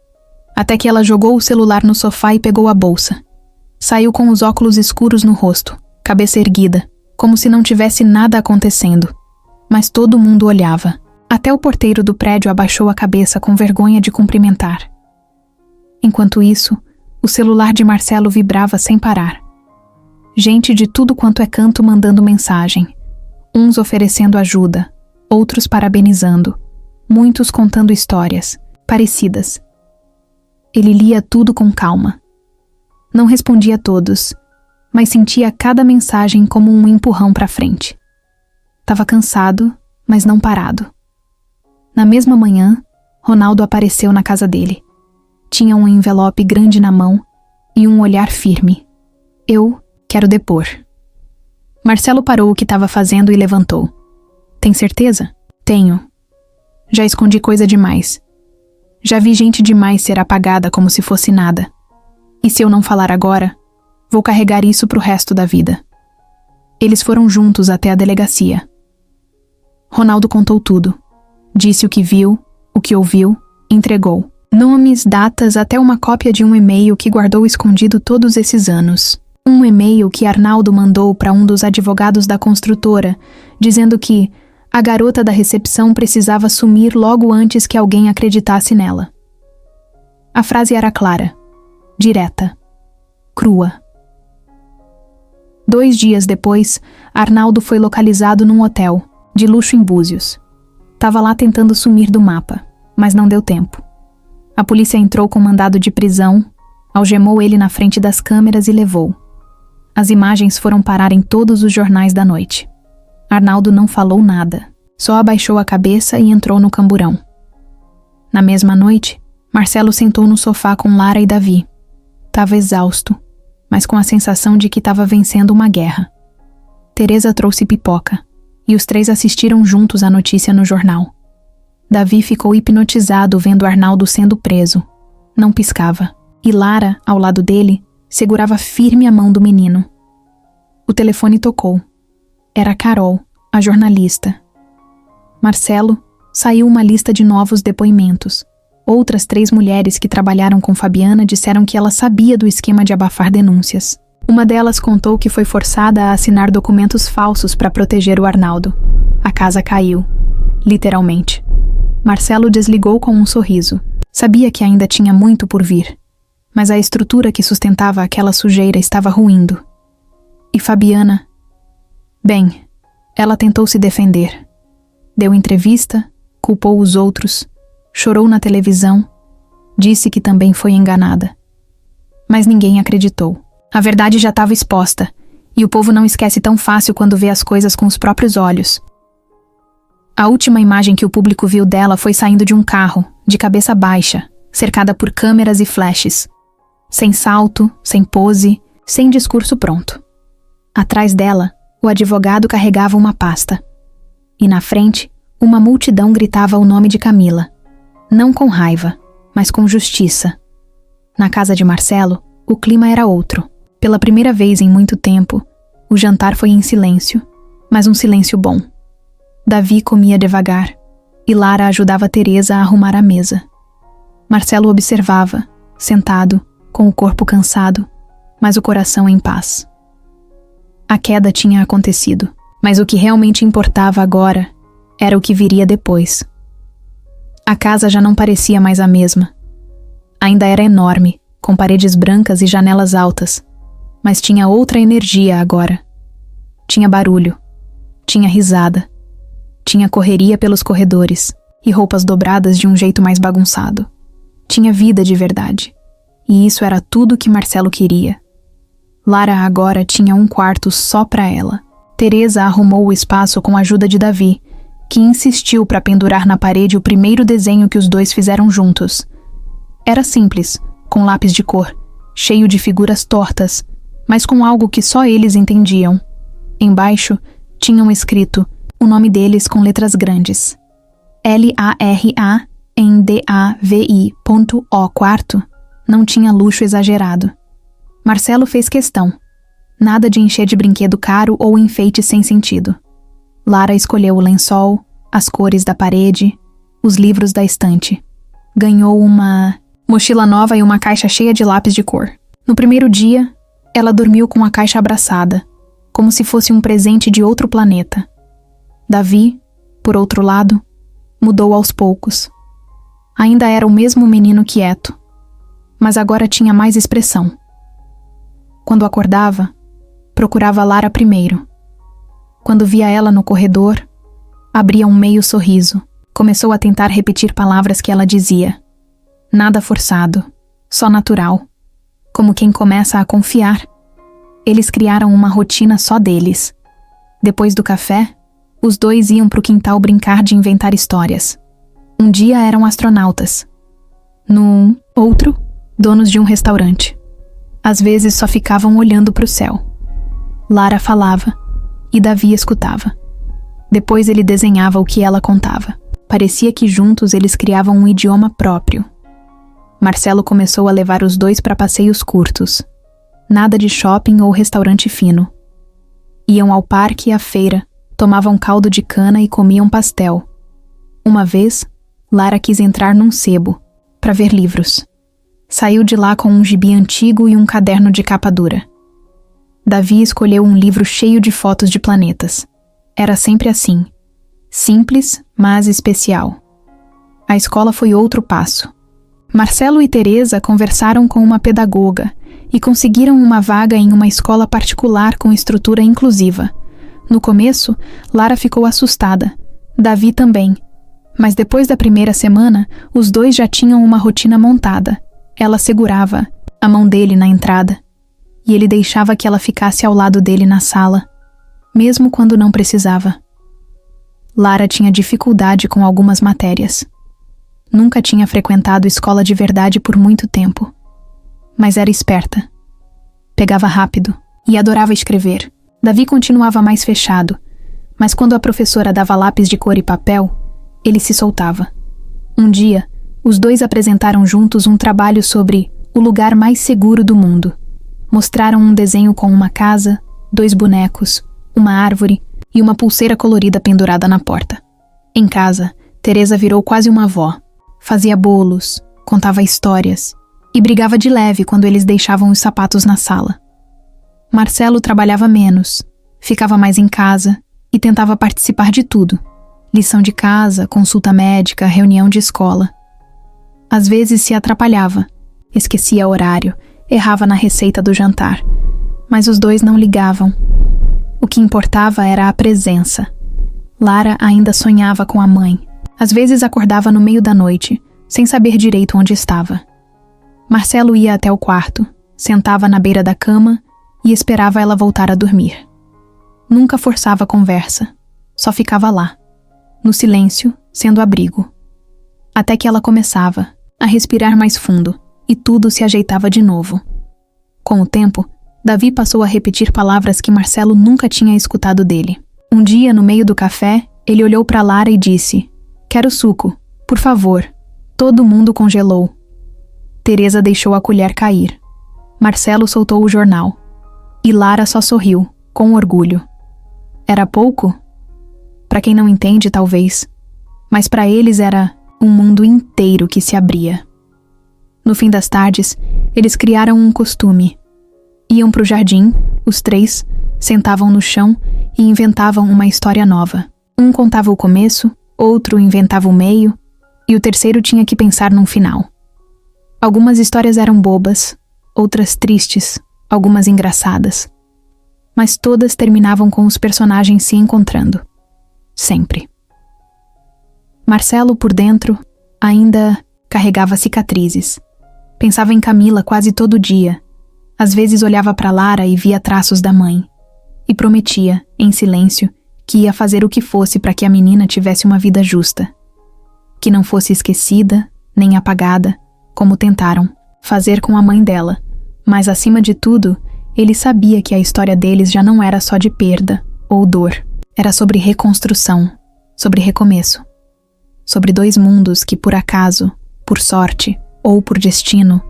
Até que ela jogou o celular no sofá e pegou a bolsa. Saiu com os óculos escuros no rosto, cabeça erguida, como se não tivesse nada acontecendo. Mas todo mundo olhava. Até o porteiro do prédio abaixou a cabeça com vergonha de cumprimentar. Enquanto isso, o celular de Marcelo vibrava sem parar. Gente de tudo quanto é canto mandando mensagem. Uns oferecendo ajuda, outros parabenizando, muitos contando histórias, parecidas. Ele lia tudo com calma. Não respondia a todos, mas sentia cada mensagem como um empurrão para frente. Tava cansado, mas não parado. Na mesma manhã, Ronaldo apareceu na casa dele. Tinha um envelope grande na mão e um olhar firme. Eu quero depor. Marcelo parou o que estava fazendo e levantou. Tem certeza? Tenho. Já escondi coisa demais. Já vi gente demais ser apagada como se fosse nada. E se eu não falar agora, vou carregar isso pro resto da vida. Eles foram juntos até a delegacia. Ronaldo contou tudo. Disse o que viu, o que ouviu, entregou. Nomes, datas, até uma cópia de um e-mail que guardou escondido todos esses anos. Um e-mail que Arnaldo mandou para um dos advogados da construtora, dizendo que a garota da recepção precisava sumir logo antes que alguém acreditasse nela. A frase era clara, direta, crua. 2 dias depois, Arnaldo foi localizado num hotel, de luxo em Búzios. Tava lá tentando sumir do mapa, mas não deu tempo. A polícia entrou com mandado de prisão, algemou ele na frente das câmeras e levou. As imagens foram parar em todos os jornais da noite. Arnaldo não falou nada, só abaixou a cabeça e entrou no camburão. Na mesma noite, Marcelo sentou no sofá com Lara e Davi. Tava exausto, mas com a sensação de que estava vencendo uma guerra. Teresa trouxe pipoca, e os 3 assistiram juntos à notícia no jornal. Davi ficou hipnotizado vendo Arnaldo sendo preso. Não piscava, e Lara, ao lado dele, segurava firme a mão do menino. O telefone tocou. Era Carol, a jornalista. Marcelo, saiu uma lista de novos depoimentos. Outras 3 mulheres que trabalharam com Fabiana disseram que ela sabia do esquema de abafar denúncias. Uma delas contou que foi forçada a assinar documentos falsos para proteger o Arnaldo. A casa caiu. Literalmente. Marcelo desligou com um sorriso. Sabia que ainda tinha muito por vir. Mas a estrutura que sustentava aquela sujeira estava ruindo. E Fabiana? Bem, ela tentou se defender. Deu entrevista, culpou os outros, chorou na televisão, disse que também foi enganada. Mas ninguém acreditou. A verdade já estava exposta, e o povo não esquece tão fácil quando vê as coisas com os próprios olhos. A última imagem que o público viu dela foi saindo de um carro, de cabeça baixa, cercada por câmeras e flashes. Sem salto, sem pose, sem discurso pronto. Atrás dela, o advogado carregava uma pasta. E na frente, uma multidão gritava o nome de Camila. Não com raiva, mas com justiça. Na casa de Marcelo, o clima era outro. Pela primeira vez em muito tempo, o jantar foi em silêncio, mas um silêncio bom. Davi comia devagar, e Lara ajudava Teresa a arrumar a mesa. Marcelo observava, sentado, com o corpo cansado, mas o coração em paz. A queda tinha acontecido, mas o que realmente importava agora era o que viria depois. A casa já não parecia mais a mesma. Ainda era enorme, com paredes brancas e janelas altas, mas tinha outra energia agora. Tinha barulho, tinha risada, tinha correria pelos corredores e roupas dobradas de um jeito mais bagunçado. Tinha vida de verdade, e isso era tudo que Marcelo queria. Lara agora tinha um quarto só para ela. Teresa arrumou o espaço com a ajuda de Davi, que insistiu para pendurar na parede o primeiro desenho que os dois fizeram juntos. Era simples, com lápis de cor, cheio de figuras tortas, mas com algo que só eles entendiam. Embaixo, tinham escrito o nome deles com letras grandes. LARANDAVI.O quarto não tinha luxo exagerado. Marcelo fez questão. Nada de encher de brinquedo caro ou enfeite sem sentido. Lara escolheu o lençol, as cores da parede, os livros da estante. Ganhou uma mochila nova e uma caixa cheia de lápis de cor. No primeiro dia, ela dormiu com a caixa abraçada, como se fosse um presente de outro planeta. Davi, por outro lado, mudou aos poucos. Ainda era o mesmo menino quieto, mas agora tinha mais expressão. Quando acordava, procurava Lara primeiro. Quando via ela no corredor, abria um meio sorriso. Começou a tentar repetir palavras que ela dizia. Nada forçado, só natural. Como quem começa a confiar. Eles criaram uma rotina só deles. Depois do café, os dois iam pro quintal brincar de inventar histórias. Um dia eram astronautas. No outro, donos de um restaurante. Às vezes só ficavam olhando pro céu. Lara falava, e Davi escutava. Depois ele desenhava o que ela contava. Parecia que juntos eles criavam um idioma próprio. Marcelo começou a levar os dois para passeios curtos. Nada de shopping ou restaurante fino. Iam ao parque e à feira, tomavam caldo de cana e comiam pastel. Uma vez, Lara quis entrar num sebo, para ver livros. Saiu de lá com um gibi antigo e um caderno de capa dura. Davi escolheu um livro cheio de fotos de planetas. Era sempre assim. Simples, mas especial. A escola foi outro passo. Marcelo e Teresa conversaram com uma pedagoga e conseguiram uma vaga em uma escola particular com estrutura inclusiva. No começo, Lara ficou assustada. Davi também. Mas depois da primeira semana, os dois já tinham uma rotina montada. Ela segurava a mão dele na entrada, e ele deixava que ela ficasse ao lado dele na sala, mesmo quando não precisava. Lara tinha dificuldade com algumas matérias. Nunca tinha frequentado escola de verdade por muito tempo, mas era esperta. Pegava rápido e adorava escrever. Davi continuava mais fechado, mas quando a professora dava lápis de cor e papel, ele se soltava. Um dia, os dois apresentaram juntos um trabalho sobre o lugar mais seguro do mundo. Mostraram um desenho com uma casa, 2 bonecos, uma árvore e uma pulseira colorida pendurada na porta. Em casa, Teresa virou quase uma avó. Fazia bolos, contava histórias e brigava de leve quando eles deixavam os sapatos na sala. Marcelo trabalhava menos, ficava mais em casa e tentava participar de tudo. Lição de casa, consulta médica, reunião de escola. Às vezes se atrapalhava, esquecia horário, errava na receita do jantar, mas os dois não ligavam. O que importava era a presença. Lara ainda sonhava com a mãe. Às vezes acordava no meio da noite, sem saber direito onde estava. Marcelo ia até o quarto, sentava na beira da cama e esperava ela voltar a dormir. Nunca forçava a conversa, só ficava lá, no silêncio, sendo abrigo. Até que ela começava a respirar mais fundo e tudo se ajeitava de novo. Com o tempo, Davi passou a repetir palavras que Marcelo nunca tinha escutado dele. Um dia, no meio do café, ele olhou para Lara e disse: "Quero suco, por favor." Todo mundo congelou. Teresa deixou a colher cair. Marcelo soltou o jornal. E Lara só sorriu, com orgulho. Era pouco? Para quem não entende, talvez. Mas para eles era um mundo inteiro que se abria. No fim das tardes, eles criaram um costume. Iam para o jardim, os três, sentavam no chão e inventavam uma história nova. Um contava o começo, outro inventava o meio, e o terceiro tinha que pensar num final. Algumas histórias eram bobas, outras tristes, algumas engraçadas. Mas todas terminavam com os personagens se encontrando. Sempre. Marcelo, por dentro, ainda carregava cicatrizes. Pensava em Camila quase todo dia. Às vezes olhava para Lara e via traços da mãe. E prometia, em silêncio, que ia fazer o que fosse para que a menina tivesse uma vida justa. Que não fosse esquecida, nem apagada, como tentaram fazer com a mãe dela. Mas, acima de tudo, ele sabia que a história deles já não era só de perda ou dor. Era sobre reconstrução, sobre recomeço. Sobre dois mundos que, por acaso, por sorte ou por destino,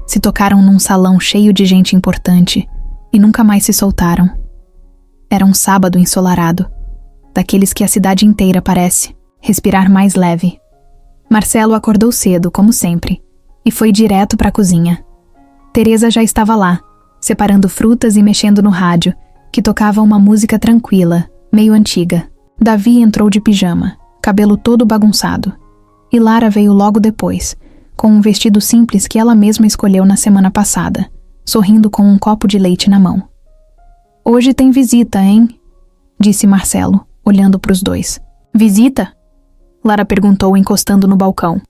se tocaram num salão cheio de gente importante e nunca mais se soltaram. Era um sábado ensolarado, daqueles que a cidade inteira parece respirar mais leve. Marcelo acordou cedo, como sempre, e foi direto para a cozinha. Teresa já estava lá, separando frutas e mexendo no rádio, que tocava uma música tranquila, meio antiga. Davi entrou de pijama, cabelo todo bagunçado. E Lara veio logo depois, com um vestido simples que ela mesma escolheu na semana passada, sorrindo com um copo de leite na mão. "Hoje tem visita, hein?" disse Marcelo, olhando para os dois. "Visita?" Lara perguntou, encostando no balcão.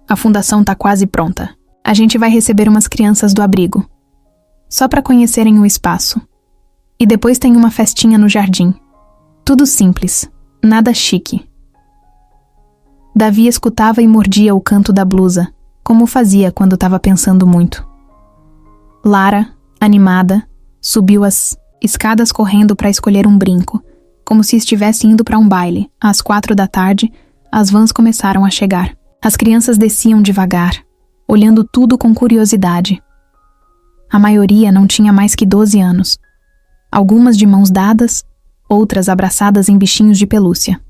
A fundação tá quase pronta. A gente vai receber umas crianças do abrigo. Só para conhecerem o espaço. E depois tem uma festinha no jardim. Tudo simples, nada chique." Davi escutava e mordia o canto da blusa, como fazia quando estava pensando muito. Lara, animada, subiu as escadas correndo para escolher um brinco, como se estivesse indo para um baile. Às 4 da tarde, as vans começaram a chegar. As crianças desciam devagar, olhando tudo com curiosidade. A maioria não tinha mais que 12 anos. Algumas de mãos dadas, outras abraçadas em bichinhos de pelúcia.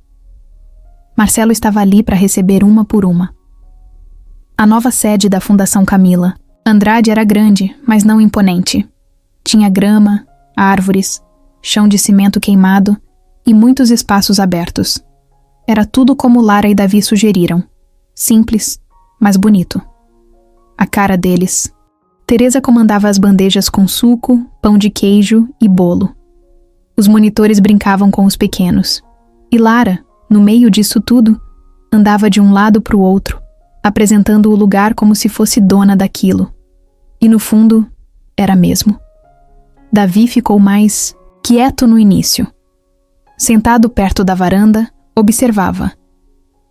Marcelo estava ali para receber uma por uma. A nova sede da Fundação Camila. Andrade era grande, mas não imponente. Tinha grama, árvores, chão de cimento queimado e muitos espaços abertos. Era tudo como Lara e Davi sugeriram. Simples, mas bonito. A cara deles. Teresa comandava as bandejas com suco, pão de queijo e bolo. Os monitores brincavam com os pequenos. E Lara, no meio disso tudo, andava de um lado para o outro, apresentando o lugar como se fosse dona daquilo. E no fundo, era mesmo. Davi ficou mais quieto no início. Sentado perto da varanda, observava.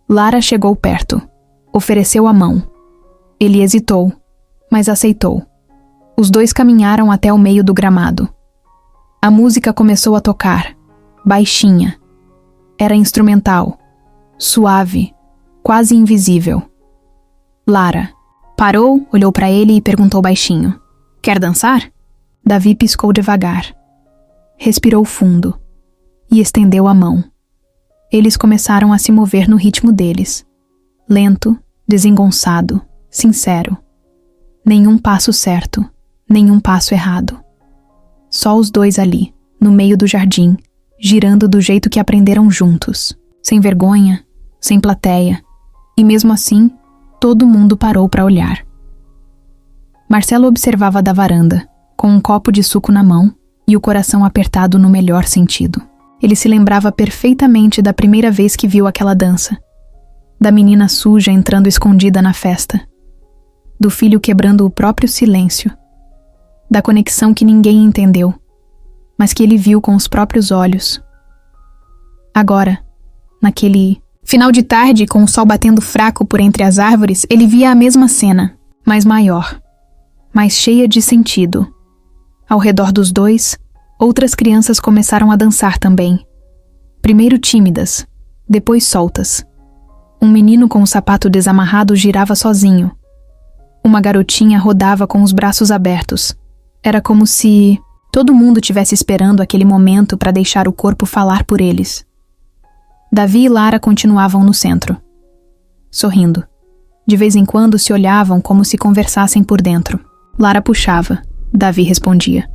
Lara chegou perto, ofereceu a mão. Ele hesitou, mas aceitou. Os dois caminharam até o meio do gramado. A música começou a tocar, baixinha. Era instrumental, suave, quase invisível. Lara parou, olhou para ele e perguntou baixinho: "Quer dançar?" Davi piscou devagar. Respirou fundo e estendeu a mão. Eles começaram a se mover no ritmo deles. Lento, desengonçado, sincero. Nenhum passo certo, nenhum passo errado. Só os dois ali, no meio do jardim, girando do jeito que aprenderam juntos, sem vergonha, sem plateia. E mesmo assim, todo mundo parou para olhar. Marcelo observava da varanda, com um copo de suco na mão e o coração apertado no melhor sentido. Ele se lembrava perfeitamente da primeira vez que viu aquela dança. Da menina suja entrando escondida na festa. Do filho quebrando o próprio silêncio. Da conexão que ninguém entendeu, mas que ele viu com os próprios olhos. Agora, naquele final de tarde, com o sol batendo fraco por entre as árvores, ele via a mesma cena, mas maior, mais cheia de sentido. Ao redor dos dois, outras crianças começaram a dançar também. Primeiro tímidas, depois soltas. Um menino com o sapato desamarrado girava sozinho. Uma garotinha rodava com os braços abertos. Era como se todo mundo tivesse esperando aquele momento para deixar o corpo falar por eles. Davi e Lara continuavam no centro, sorrindo. De vez em quando se olhavam como se conversassem por dentro. Lara puxava, Davi respondia.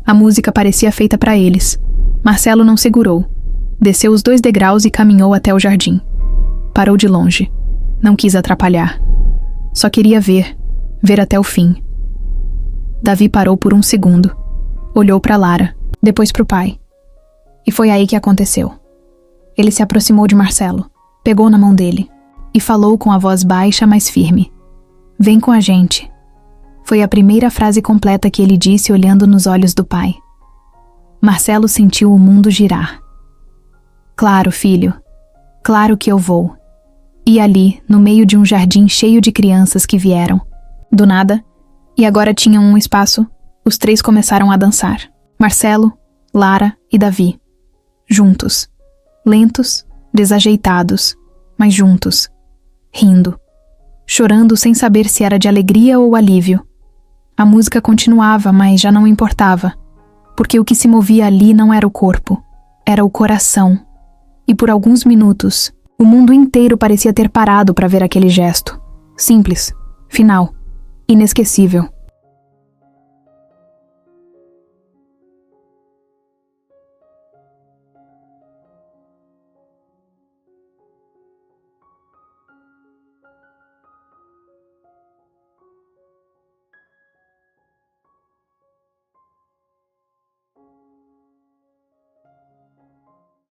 A música parecia feita para eles. Marcelo não segurou. Desceu os 2 degraus e caminhou até o jardim. Parou de longe. Não quis atrapalhar. Só queria ver até o fim. Davi parou por um segundo. Olhou para Lara, depois para o pai. E foi aí que aconteceu. Ele se aproximou de Marcelo, pegou na mão dele e falou com a voz baixa, mas firme. Vem com a gente. Foi a primeira frase completa que ele disse olhando nos olhos do pai. Marcelo sentiu o mundo girar. Claro, filho. Claro que eu vou. E ali, no meio de um jardim cheio de crianças que vieram. Do nada, e agora tinham um espaço, os 3 começaram a dançar. Marcelo, Lara e Davi. Juntos. Lentos, desajeitados, mas juntos. Rindo. Chorando sem saber se era de alegria ou alívio. A música continuava, mas já não importava. Porque o que se movia ali não era o corpo, era o coração. E por alguns minutos, o mundo inteiro parecia ter parado para ver aquele gesto. Simples, final, inesquecível.